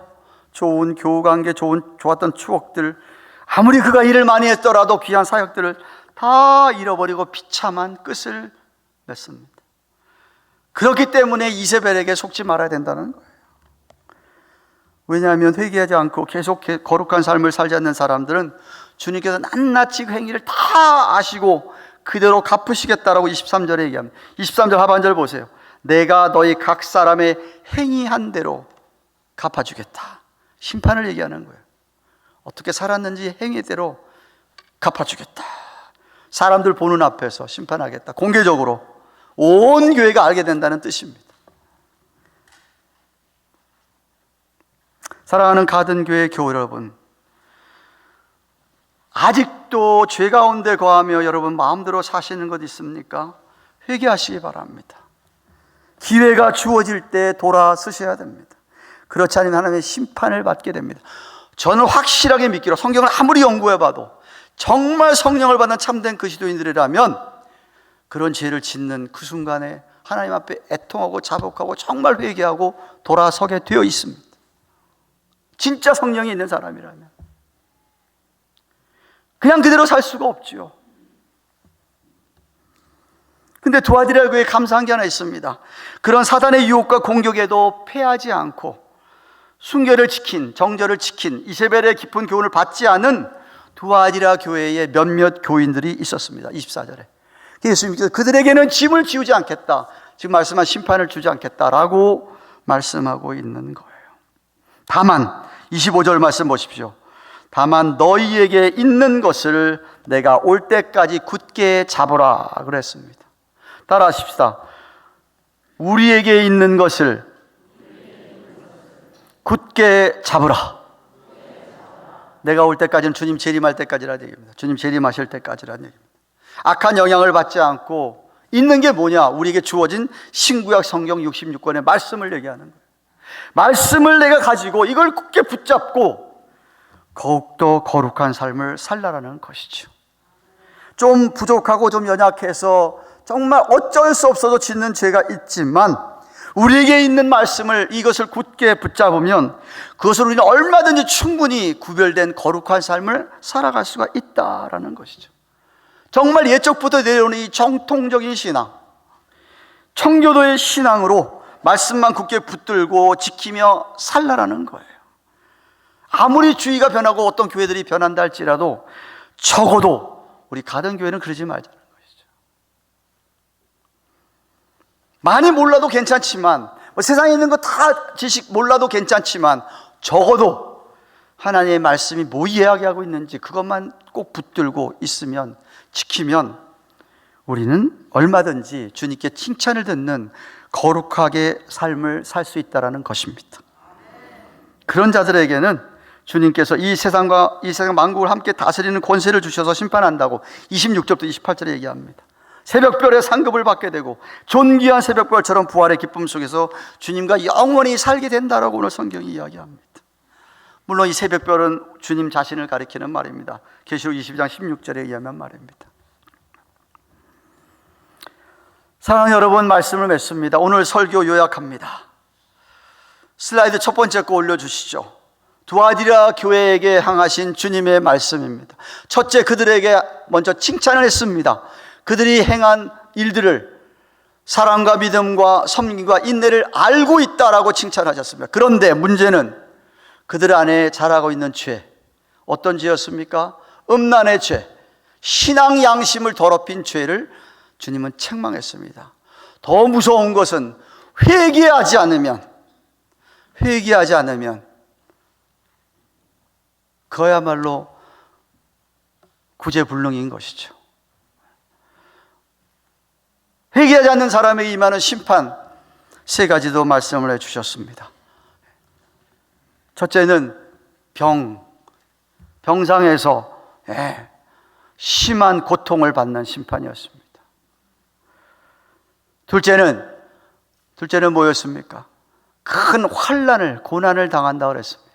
좋은 교우관계, 좋았던 추억들, 아무리 그가 일을 많이 했더라도 귀한 사역들을 다 잃어버리고 비참한 끝을 맺습니다. 그렇기 때문에 이세벨에게 속지 말아야 된다는 거예요. 왜냐하면 회개하지 않고 계속 거룩한 삶을 살지 않는 사람들은 주님께서 낱낱이 그 행위를 다 아시고 그대로 갚으시겠다라고 23절에 얘기합니다. 23절 하반절 보세요. 내가 너희 각 사람의 행위한 대로 갚아주겠다. 심판을 얘기하는 거예요. 어떻게 살았는지 행위대로 갚아주겠다. 사람들 보는 앞에서 심판하겠다. 공개적으로 온 교회가 알게 된다는 뜻입니다. 사랑하는 가든교회 교회 여러분, 아직도 죄 가운데 거하며 여러분 마음대로 사시는 것 있습니까? 회개하시기 바랍니다. 기회가 주어질 때 돌아서셔야 됩니다. 그렇지 않으면 하나님의 심판을 받게 됩니다. 저는 확실하게 믿기로 성경을 아무리 연구해봐도 정말 성령을 받는 참된 그리스도인들이라면 그런 죄를 짓는 그 순간에 하나님 앞에 애통하고 자복하고 정말 회개하고 돌아서게 되어 있습니다. 진짜 성령이 있는 사람이라면 그냥 그대로 살 수가 없지요. 근데 두아디라 교회에 감사한 게 하나 있습니다. 그런 사단의 유혹과 공격에도 패하지 않고 순결을 지킨, 정절을 지킨 이세벨의 깊은 교훈을 받지 않은 두아디라 교회에 몇몇 교인들이 있었습니다. 24절에 예수님께서 그들에게는 짐을 지우지 않겠다, 지금 말씀한 심판을 주지 않겠다라고 말씀하고 있는 거예요. 다만 25절 말씀 보십시오. 다만 너희에게 있는 것을 내가 올 때까지 굳게 잡으라 그랬습니다. 따라하십시다. 우리에게 있는 것을 굳게 잡으라. 내가 올 때까지는 주님 재림할 때까지라는 얘기입니다. 주님 재림하실 때까지라는 얘기입니다. 악한 영향을 받지 않고 있는 게 뭐냐? 우리에게 주어진 신구약 성경 66권의 말씀을 얘기하는 거예요. 말씀을 내가 가지고 이걸 굳게 붙잡고 더욱더 거룩한 삶을 살라라는 것이죠. 좀 부족하고 좀 연약해서 정말 어쩔 수 없어도 짓는 죄가 있지만 우리에게 있는 말씀을, 이것을 굳게 붙잡으면 그것으로 우리는 얼마든지 충분히 구별된 거룩한 삶을 살아갈 수가 있다라는 것이죠. 정말 옛적부터 내려오는 이 정통적인 신앙, 청교도의 신앙으로 말씀만 굳게 붙들고 지키며 살라라는 거예요. 아무리 주의가 변하고 어떤 교회들이 변한다 할지라도 적어도 우리 가든교회는 그러지 말자는 것이죠. 많이 몰라도 괜찮지만, 세상에 있는 거 다 지식 몰라도 괜찮지만 적어도 하나님의 말씀이 뭐 이야기하고 있는지 그것만 꼭 붙들고 있으면, 지키면 우리는 얼마든지 주님께 칭찬을 듣는 거룩하게 삶을 살 수 있다는 것입니다. 그런 자들에게는 주님께서 이 세상 만국을 함께 다스리는 권세를 주셔서 심판한다고 26절부터 28절에 얘기합니다. 새벽별의 상급을 받게 되고 존귀한 새벽별처럼 부활의 기쁨 속에서 주님과 영원히 살게 된다라고 오늘 성경이 이야기합니다. 물론 이 새벽별은 주님 자신을 가리키는 말입니다. 계시록 22장 16절에 의하면 말입니다. 사랑하는 여러분, 말씀을 맺습니다. 오늘 설교 요약합니다. 슬라이드 첫 번째 거 올려주시죠. 두아디라 교회에게 향하신 주님의 말씀입니다. 첫째, 그들에게 먼저 칭찬을 했습니다. 그들이 행한 일들을 사랑과 믿음과 섬김과 인내를 알고 있다라고 칭찬하셨습니다. 그런데 문제는 그들 안에 자라고 있는 죄, 어떤 죄였습니까? 음란의 죄, 신앙 양심을 더럽힌 죄를 주님은 책망했습니다. 더 무서운 것은 회개하지 않으면 그야말로 구제불능인 것이죠. 회개하지 않는 사람에게 임하는 심판 세 가지도 말씀을 해주셨습니다. 첫째는 병상에서 심한 고통을 받는 심판이었습니다. 둘째는 뭐였습니까? 큰 환난을, 고난을 당한다 그랬습니다.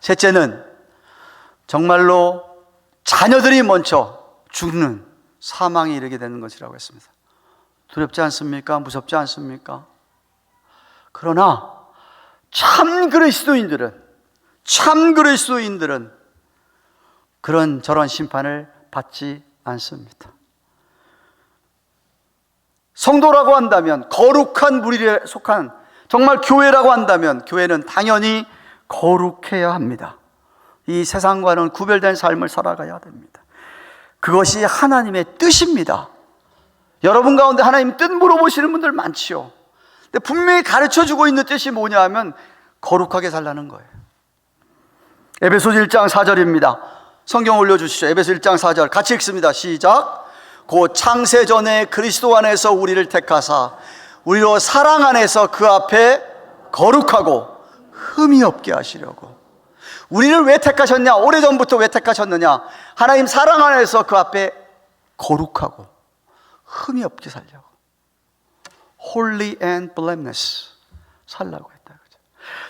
셋째는 정말로 자녀들이 먼저 죽는 사망에 이르게 되는 것이라고 했습니다. 두렵지 않습니까? 무섭지 않습니까? 그러나 참 그리스도인들은 저런 심판을 받지 않습니다. 성도라고 한다면, 거룩한 무리에 속한 정말 교회라고 한다면 교회는 당연히 거룩해야 합니다. 이 세상과는 구별된 삶을 살아가야 됩니다. 그것이 하나님의 뜻입니다. 여러분 가운데 하나님 뜻 물어보시는 분들 많지요. 근데 분명히 가르쳐주고 있는 뜻이 뭐냐 하면 거룩하게 살라는 거예요. 에베소서 1장 4절입니다. 성경 올려주시죠. 에베소 1장 4절 같이 읽습니다. 시작. 곧 창세 전에 그리스도 안에서 우리를 택하사 우리로 사랑 안에서 그 앞에 거룩하고 흠이 없게 하시려고. 우리를 왜 택하셨냐? 오래전부터 왜 택하셨느냐? 하나님 사랑 안에서 그 앞에 거룩하고 흠이 없게 살려고. Holy and blameless 살라고 했다.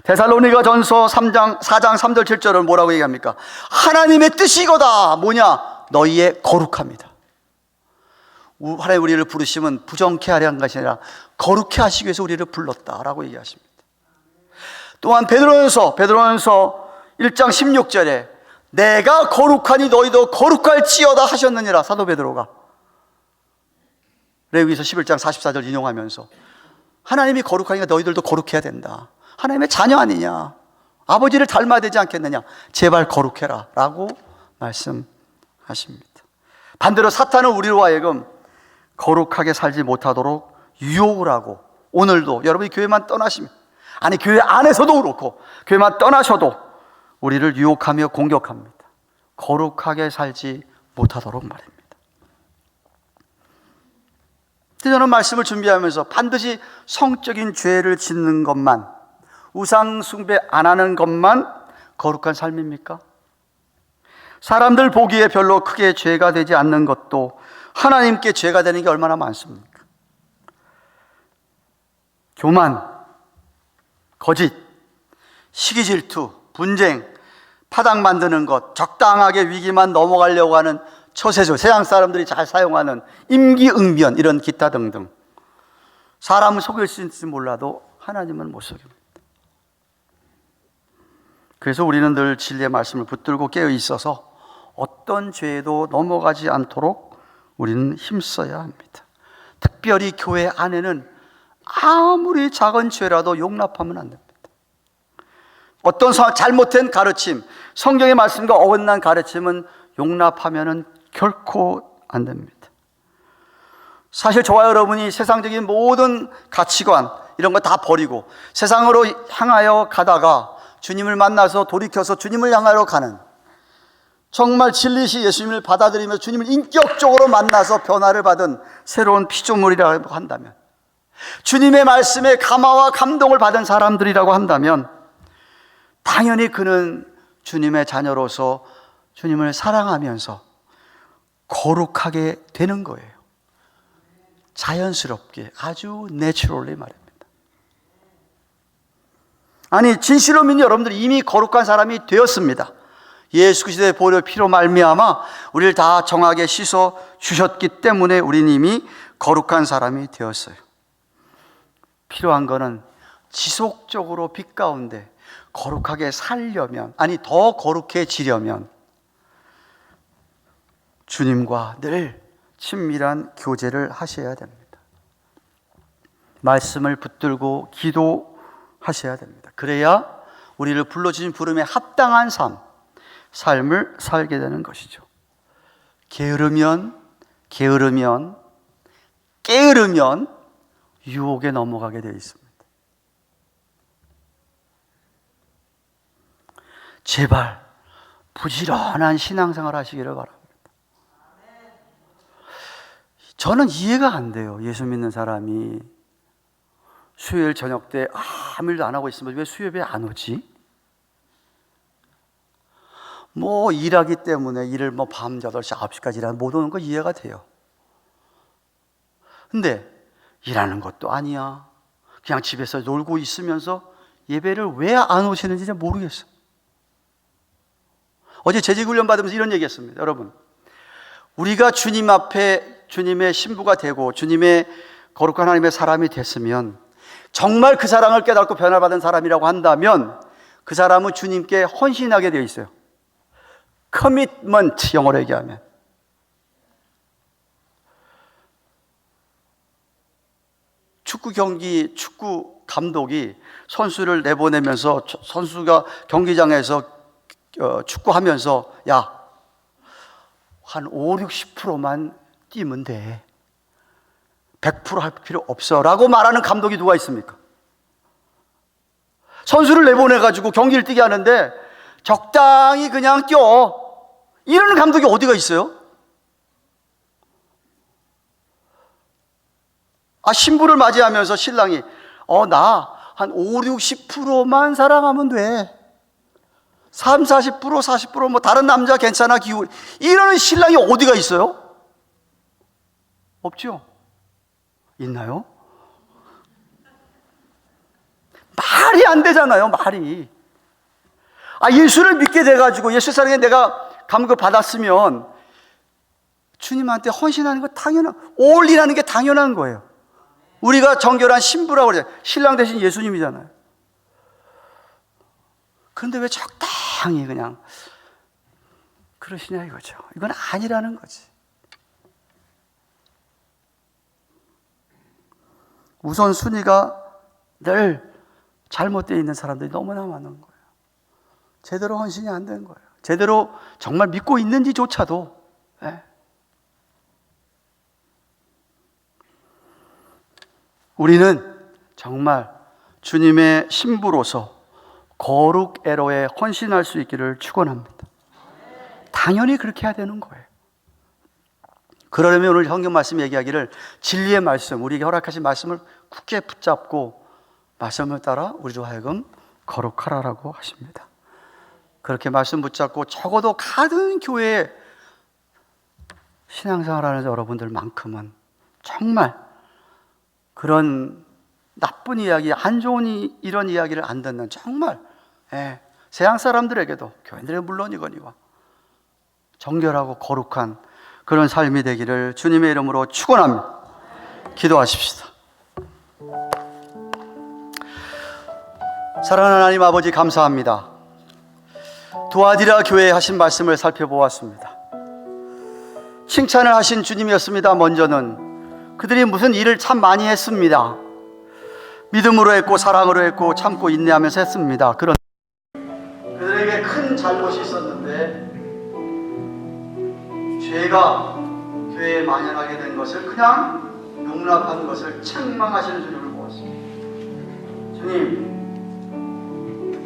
데살로니가 전서 4장 3절 7절은 뭐라고 얘기합니까? 하나님의 뜻이거다. 뭐냐? 너희의 거룩합니다. 하나님 우리를 부르시면 부정케 하려 한 것이 아니라 거룩케 하시기 위해서 우리를 불렀다라고 얘기하십니다. 또한 베드로전서 1장 16절에 내가 거룩하니 너희도 거룩할지어다 하셨느니라. 사도 베드로가 레위기서 11장 44절 인용하면서 하나님이 거룩하니까 너희들도 거룩해야 된다. 하나님의 자녀 아니냐? 아버지를 닮아야 되지 않겠느냐? 제발 거룩해라 라고 말씀하십니다. 반대로 사탄은 우리로 하여금 거룩하게 살지 못하도록 유혹을 하고, 오늘도 여러분이 교회만 떠나시면, 아니 교회 안에서도 그렇고 교회만 떠나셔도 우리를 유혹하며 공격합니다. 거룩하게 살지 못하도록 말입니다. 저는 말씀을 준비하면서 반드시 성적인 죄를 짓는 것만, 우상 숭배 안 하는 것만 거룩한 삶입니까? 사람들 보기에 별로 크게 죄가 되지 않는 것도 하나님께 죄가 되는 게 얼마나 많습니까? 교만, 거짓, 시기 질투, 분쟁, 파당 만드는 것, 적당하게 위기만 넘어가려고 하는 처세조, 세상 사람들이 잘 사용하는 임기응변, 이런 기타 등등. 사람은 속일 수 있을지 몰라도 하나님은 못 속입니다. 그래서 우리는 늘 진리의 말씀을 붙들고 깨어 있어서 어떤 죄에도 넘어가지 않도록 우리는 힘써야 합니다. 특별히 교회 안에는 아무리 작은 죄라도 용납하면 안 됩니다. 어떤 잘못된 가르침, 성경의 말씀과 어긋난 가르침은 용납하면 결코 안 됩니다. 사실 저와 여러분이 세상적인 모든 가치관 이런 거 다 버리고 세상으로 향하여 가다가 주님을 만나서 돌이켜서 주님을 향하여 가는, 정말 진리시 예수님을 받아들이며 주님을 인격적으로 만나서 변화를 받은 새로운 피조물이라고 한다면, 주님의 말씀에 감화와 감동을 받은 사람들이라고 한다면, 당연히 그는 주님의 자녀로서 주님을 사랑하면서 거룩하게 되는 거예요. 자연스럽게, 아주 내추럴리 말입니다. 아니, 진실로 믿는 여러분들이 이미 거룩한 사람이 되었습니다. 예수 그리스도의 보혈의 피로 말미암아 우리를 다 정하게 씻어 주셨기 때문에 우리는 이미 거룩한 사람이 되었어요. 필요한 거는 지속적으로 빛 가운데 거룩하게 살려면, 아니 더 거룩해지려면 주님과 늘 친밀한 교제를 하셔야 됩니다. 말씀을 붙들고 기도하셔야 됩니다. 그래야 우리를 불러주신 부름에 합당한 삶을 살게 되는 것이죠. 게으르면 유혹에 넘어가게 되어 있습니다. 제발 부지런한 신앙생활 하시기를 바랍니다. 저는 이해가 안 돼요. 예수 믿는 사람이 수요일 저녁 때 아무 일도 안 하고 있으면 왜 수요일에 안 오지? 뭐 일하기 때문에 일을 뭐 밤 8시, 9시까지 일하면 못 오는 거 이해가 돼요. 근데 일하는 것도 아니야. 그냥 집에서 놀고 있으면서 예배를 왜 안 오시는지 모르겠어요. 어제 재직훈련 받으면서 이런 얘기 했습니다. 여러분, 우리가 주님 앞에 주님의 신부가 되고 주님의 거룩한 하나님의 사람이 됐으면, 정말 그 사랑을 깨닫고 변화받은 사람이라고 한다면 그 사람은 주님께 헌신하게 되어 있어요. 커미트먼트, 영어로 얘기하면. 축구 감독이 선수를 내보내면서 선수가 경기장에서 축구하면서 야, 한 5, 60%만 뛰면 돼. 100% 할 필요 없어 라고 말하는 감독이 누가 있습니까? 선수를 내보내가지고 경기를 뛰게 하는데 적당히 그냥 뛰어, 이러는 감독이 어디가 있어요? 신부를 맞이하면서 신랑이 나 한 5, 60%만 사랑하면 돼. 3, 40%, 40% 뭐 다른 남자 괜찮아, 기우, 이러는 신랑이 어디가 있어요? 없죠? 있나요? 말이 안 되잖아요, 말이. 예수를 믿게 돼가지고 예수 사랑에 내가 감격을 받았으면 주님한테 헌신하는 거 올인하는 게 당연한 거예요. 우리가 정결한 신부라고 그래요. 신랑 대신 예수님이잖아요. 그런데 왜 적당히 그냥 그러시냐 이거죠. 이건 아니라는 거지. 우선순위가 늘 잘못되어 있는 사람들이 너무나 많은 거예요. 제대로 헌신이 안 된 거예요. 제대로 정말 믿고 있는지조차도. 우리는 정말 주님의 신부로서 거룩애로에 헌신할 수 있기를 축원합니다. 당연히 그렇게 해야 되는 거예요. 그러려면 오늘 성경 말씀 얘기하기를 진리의 말씀, 우리에게 허락하신 말씀을 굳게 붙잡고 말씀을 따라 우리로 하여금 거룩하라라고 하십니다. 그렇게 말씀 붙잡고 적어도 가든 교회에 신앙생활하는 여러분들만큼은 정말 그런 나쁜 이야기, 안 좋은 이런 이야기를 안 듣는, 정말 세상 사람들에게도, 교인들은 물론이거니와 정결하고 거룩한 그런 삶이 되기를 주님의 이름으로 축원합니다. 기도하십시다. 사랑하는 하나님 아버지, 감사합니다. 도아디라 교회에 하신 말씀을 살펴보았습니다. 칭찬을 하신 주님이었습니다. 먼저는 그들이 무슨 일을 참 많이 했습니다. 믿음으로 했고 사랑으로 했고 참고 인내하면서 했습니다. 그런 그들에게 큰 잘못이 있었는데 죄가 교회에 만연하게 된 것을 그냥 용납한 것을 책망하시는 주님을 보았습니다. 주님,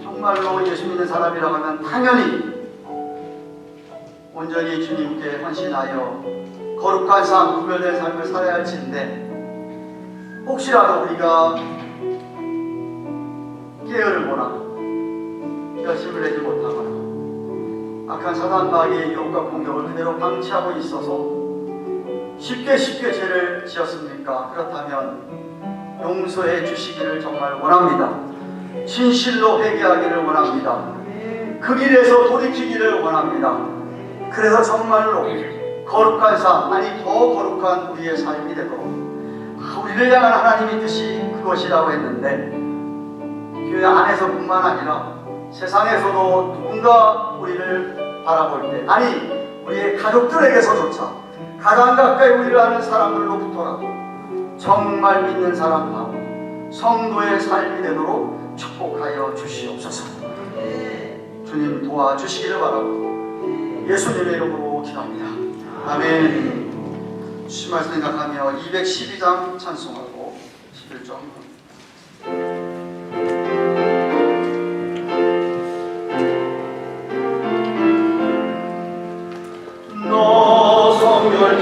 정말로 예수 믿는 사람이라고 하면 당연히 온전히 주님께 헌신하여 거룩한 삶, 구별된 삶을 살아야 할지인데 혹시라도 우리가 깨어르거나 결심을 내지 못하거나 악한 사단 마귀의 유혹과 공격을 그대로 방치하고 있어서 쉽게 죄를 지었습니까? 그렇다면 용서해 주시기를 정말 원합니다. 진실로 회개하기를 원합니다. 그 길에서 돌이키기를 원합니다. 그래서 정말로 거룩한 삶, 아니 더 거룩한 우리의 삶이 되도록 우리를 향한 하나님의 뜻이 그것이라고 했는데 교회 안에서뿐만 아니라 세상에서도 누군가 우리를 바라볼 때, 아니 우리의 가족들에게서조차 가장 가까이 우리를 아는 사람들로부터라도 정말 믿는 사람과 성도의 삶이 되도록 축복하여 주시옵소서. 주님 도와주시기를 바라고 예수님의 이름으로 기도합니다. 아멘. 주신 말씀 생각하며 212장 찬송하고 11절 너 성결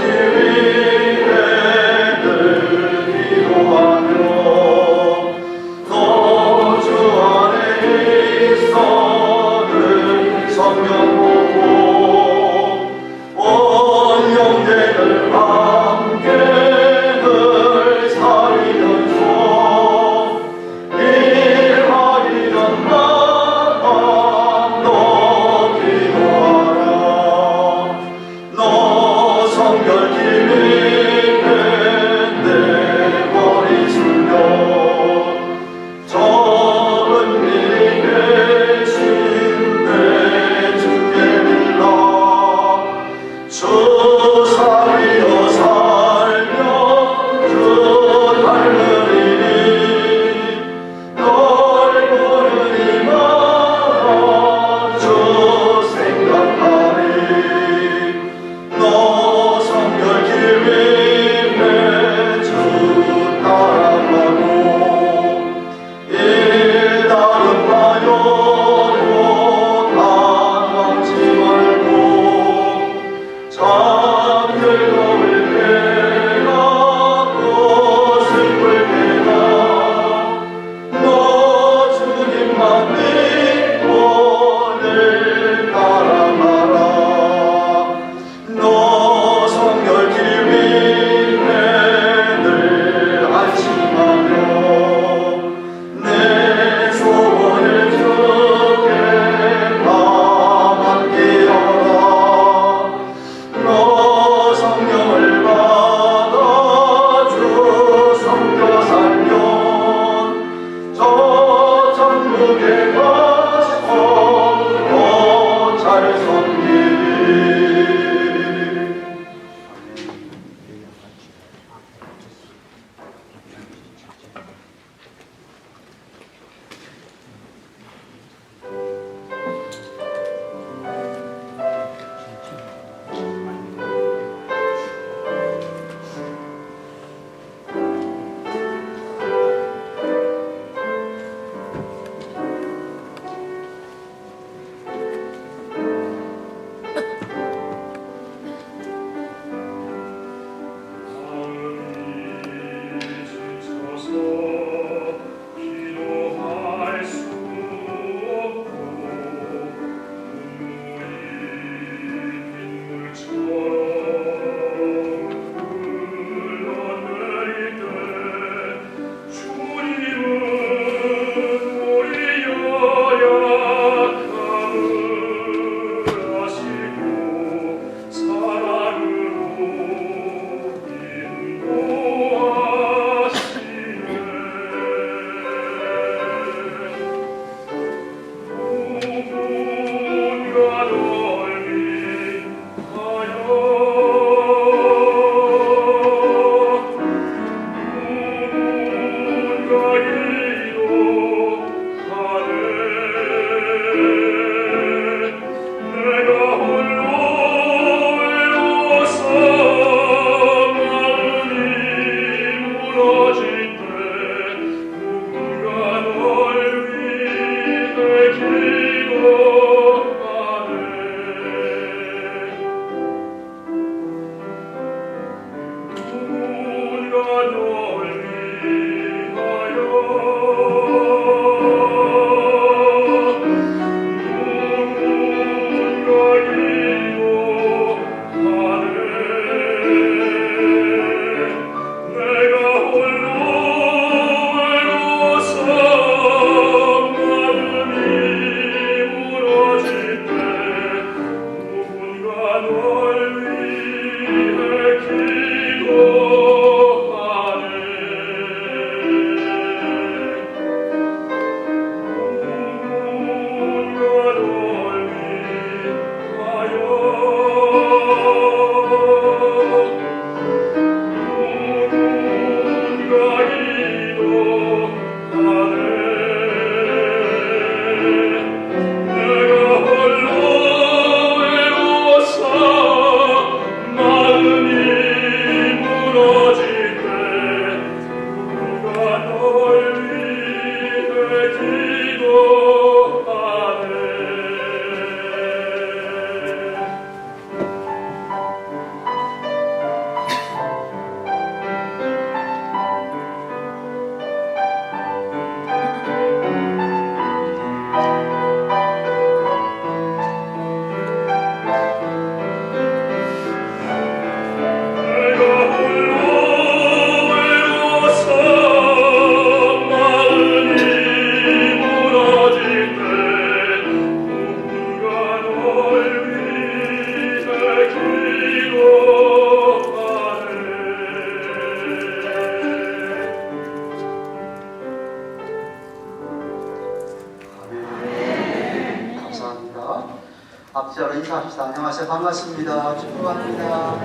박자로 인사합시다. 안녕하세요. 반갑습니다. 축복합니다.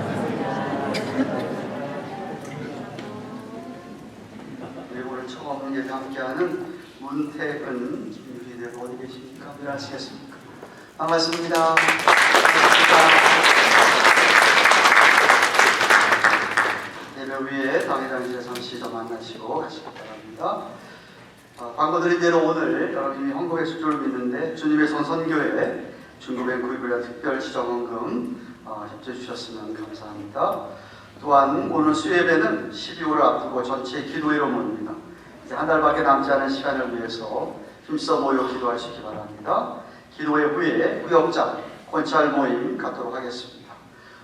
그리고 오늘 처음 예배 함께하는 문태근 김유리대 어디 계십니까? 일하시겠습니까? 반갑습니다. 예배 후에 당회장실에 잠시 더 만나시고 가시기 바랍니다. 광고 드린 대로 오늘 여러분이 헌금의 수조를 믿는데 주님의 손 선교회 중고뱅 구입을 특별 지정헌금 협조해 주셨으면 감사합니다. 또한 오늘 수예배는 12월을 앞두고 전체 기도회로 모입니다. 이제 한 달밖에 남지 않은 시간을 위해서 힘써 모여 기도하시기 바랍니다. 기도회 후에 구역장 권찰 모임 갖도록 하겠습니다.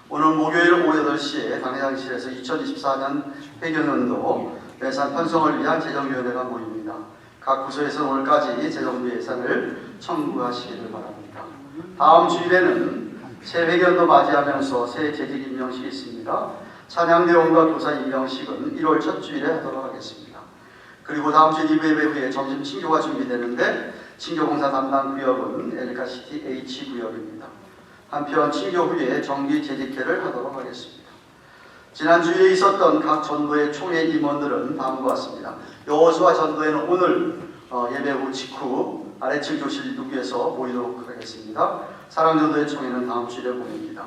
오늘 목요일 오후 8시에 당회장실에서 2024년 회계연도 예산 편성을 위한 재정위원회가 모입니다. 각 부서에서 오늘까지 재정비 예산을 청구하시기를 바랍니다. 다음 주일에는 새 회계연도 맞이하면서 새 재직 임명식이 있습니다. 찬양대원과 교사 임명식은 1월 첫 주일에 하도록 하겠습니다. 그리고 다음 주 2부 예배 후에 점심 친교가 준비되는데 친교공사 담당 구역은 엘카시티 H구역입니다. 한편 친교 후에 정기 재직회를 하도록 하겠습니다. 지난 주일에 있었던 각 전도의 총회 임원들은 다음과 같습니다. 여호수아 전도회는 오늘 예배 후 직후 아래층 교실 6에서 모이도록 하겠습니다. 사랑전도회 총회는 다음 주일에 모입니다.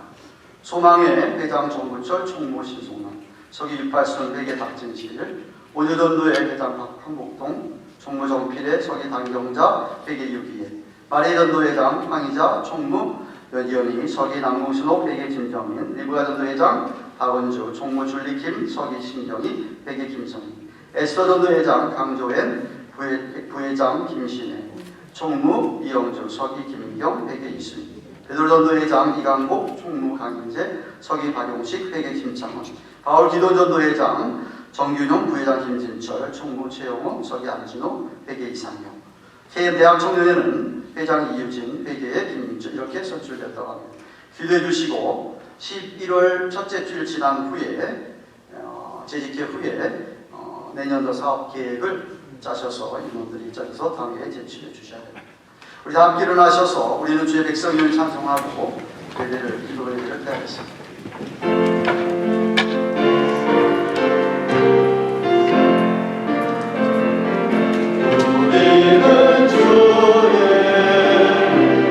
소망의 회장 정부철 총무 신송란, 서기 68순 회계 닥증실, 온유전도회 회장 한복동, 총무 정필의 서기 당경자 회계 6위에, 마리전도회장 황희자 총무 연희연이, 서기 남궁순옥 회계 김정민, 리브가전도회장 박원주, 총무 줄리킴 서기 신경희 회계 김성희, 에스더전도회장 강조엔 부회장 김신혜, 총무 이영주 서기 김경 회계 이순희, 베드로전도회장 이강복 총무 강인재 서기 박용식 회계 김창원, 바울기도전도회장 정균용 부회장 김진철 총무 최영호 서기 안진호 회계 이상영, KM대학청년회는 회장 이유진 회계의 김민주 이렇게 선출됐다고 합니다. 기도해 주시고 11월 첫째 주일 지난 후에 재직회 후에 내년도 사업 계획을 짜셔서 임원들이 입장에서 당회에 제출해 주셔야 됩니다. 우리 다 함께 일어나셔서 우리는 주의 백성을 찬송하고 예배를 기도를 드리겠습니다. 우리는 주의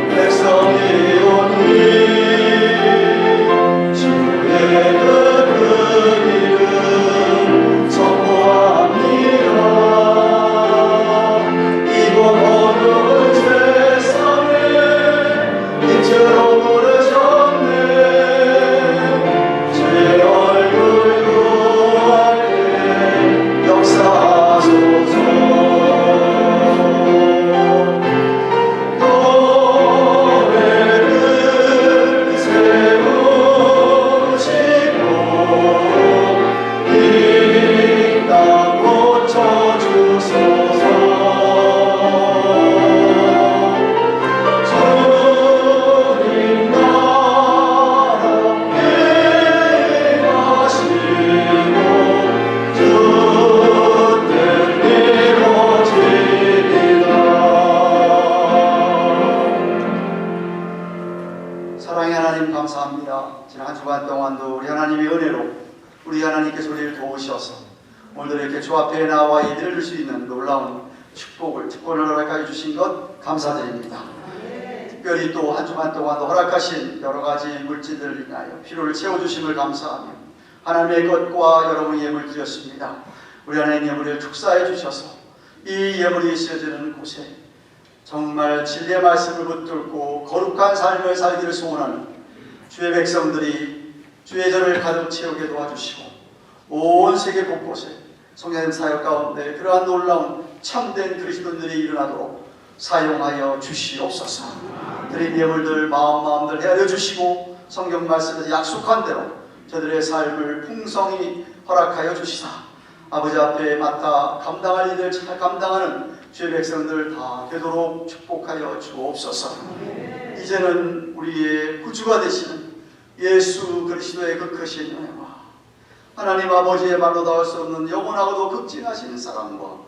백성이오니 주의 큰 이름 선포합니다. 이곳 어느 세상에 빛으로 부르셨네. 제 얼굴 구할 때 역사하소서. 사랑의 하나님 감사합니다. 지난 한 주간 동안도 우리 하나님의 은혜로 우리 하나님께서 우리를 도우셔서 오늘도 이렇게 주 앞에 나와 예배를 줄 수 있는 놀라운 축복을 특권을 허락하여 주신 것 감사드립니다. 특별히 또 한 주간 동안도 허락하신 여러 가지 물질들을 인하여 필요를 채워주심을 감사하며 하나님의 것과 여러분의 예물 드렸습니다. 우리 하나님 예물을 축사해 주셔서 이 예물이 쓰여지는 곳에 정말 진리의 말씀을 붙들고 거룩한 삶을 살기를 소원하는 주의 백성들이 주의 전을 가득 채우게 도와주시고 온 세계 곳곳에 성령 사역 가운데 그러한 놀라운 참된 그리스도인들이 일어나도록 사용하여 주시옵소서. 드린 예물들 마음들 헤아려 주시고 성경 말씀에서 약속한 대로 저들의 삶을 풍성히 허락하여 주시사 아버지 앞에 맡아 감당할 일을 잘 감당하는 주의 백성들 다 되도록 축복하여 주옵소서. 이제는 우리의 구주가 되시는 예수 그리스도의 그 크신 은혜와 하나님 아버지의 말로 닿을 수 없는 영원하고도 극진하신 사랑과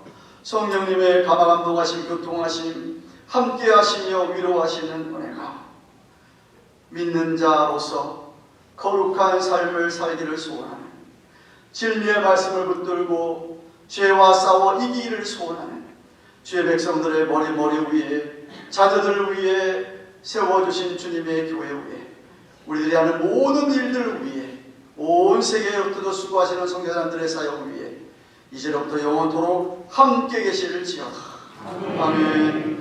성령님의 감화감동하심 교통하심 함께하시며 위로하시는 은혜가 믿는 자로서 거룩한 삶을 살기를 소원하는, 진리의 말씀을 붙들고 죄와 싸워 이기기를 소원하는 주의 백성들의 머리 위에, 자녀들 위에 세워주신 주님의 교회 위에, 우리들이 하는 모든 일들 위에, 온 세계에 흩어져 수고하시는 성교사님들의 사역 위에 이제로부터 영원토록 함께 계시를 지어다. 아멘.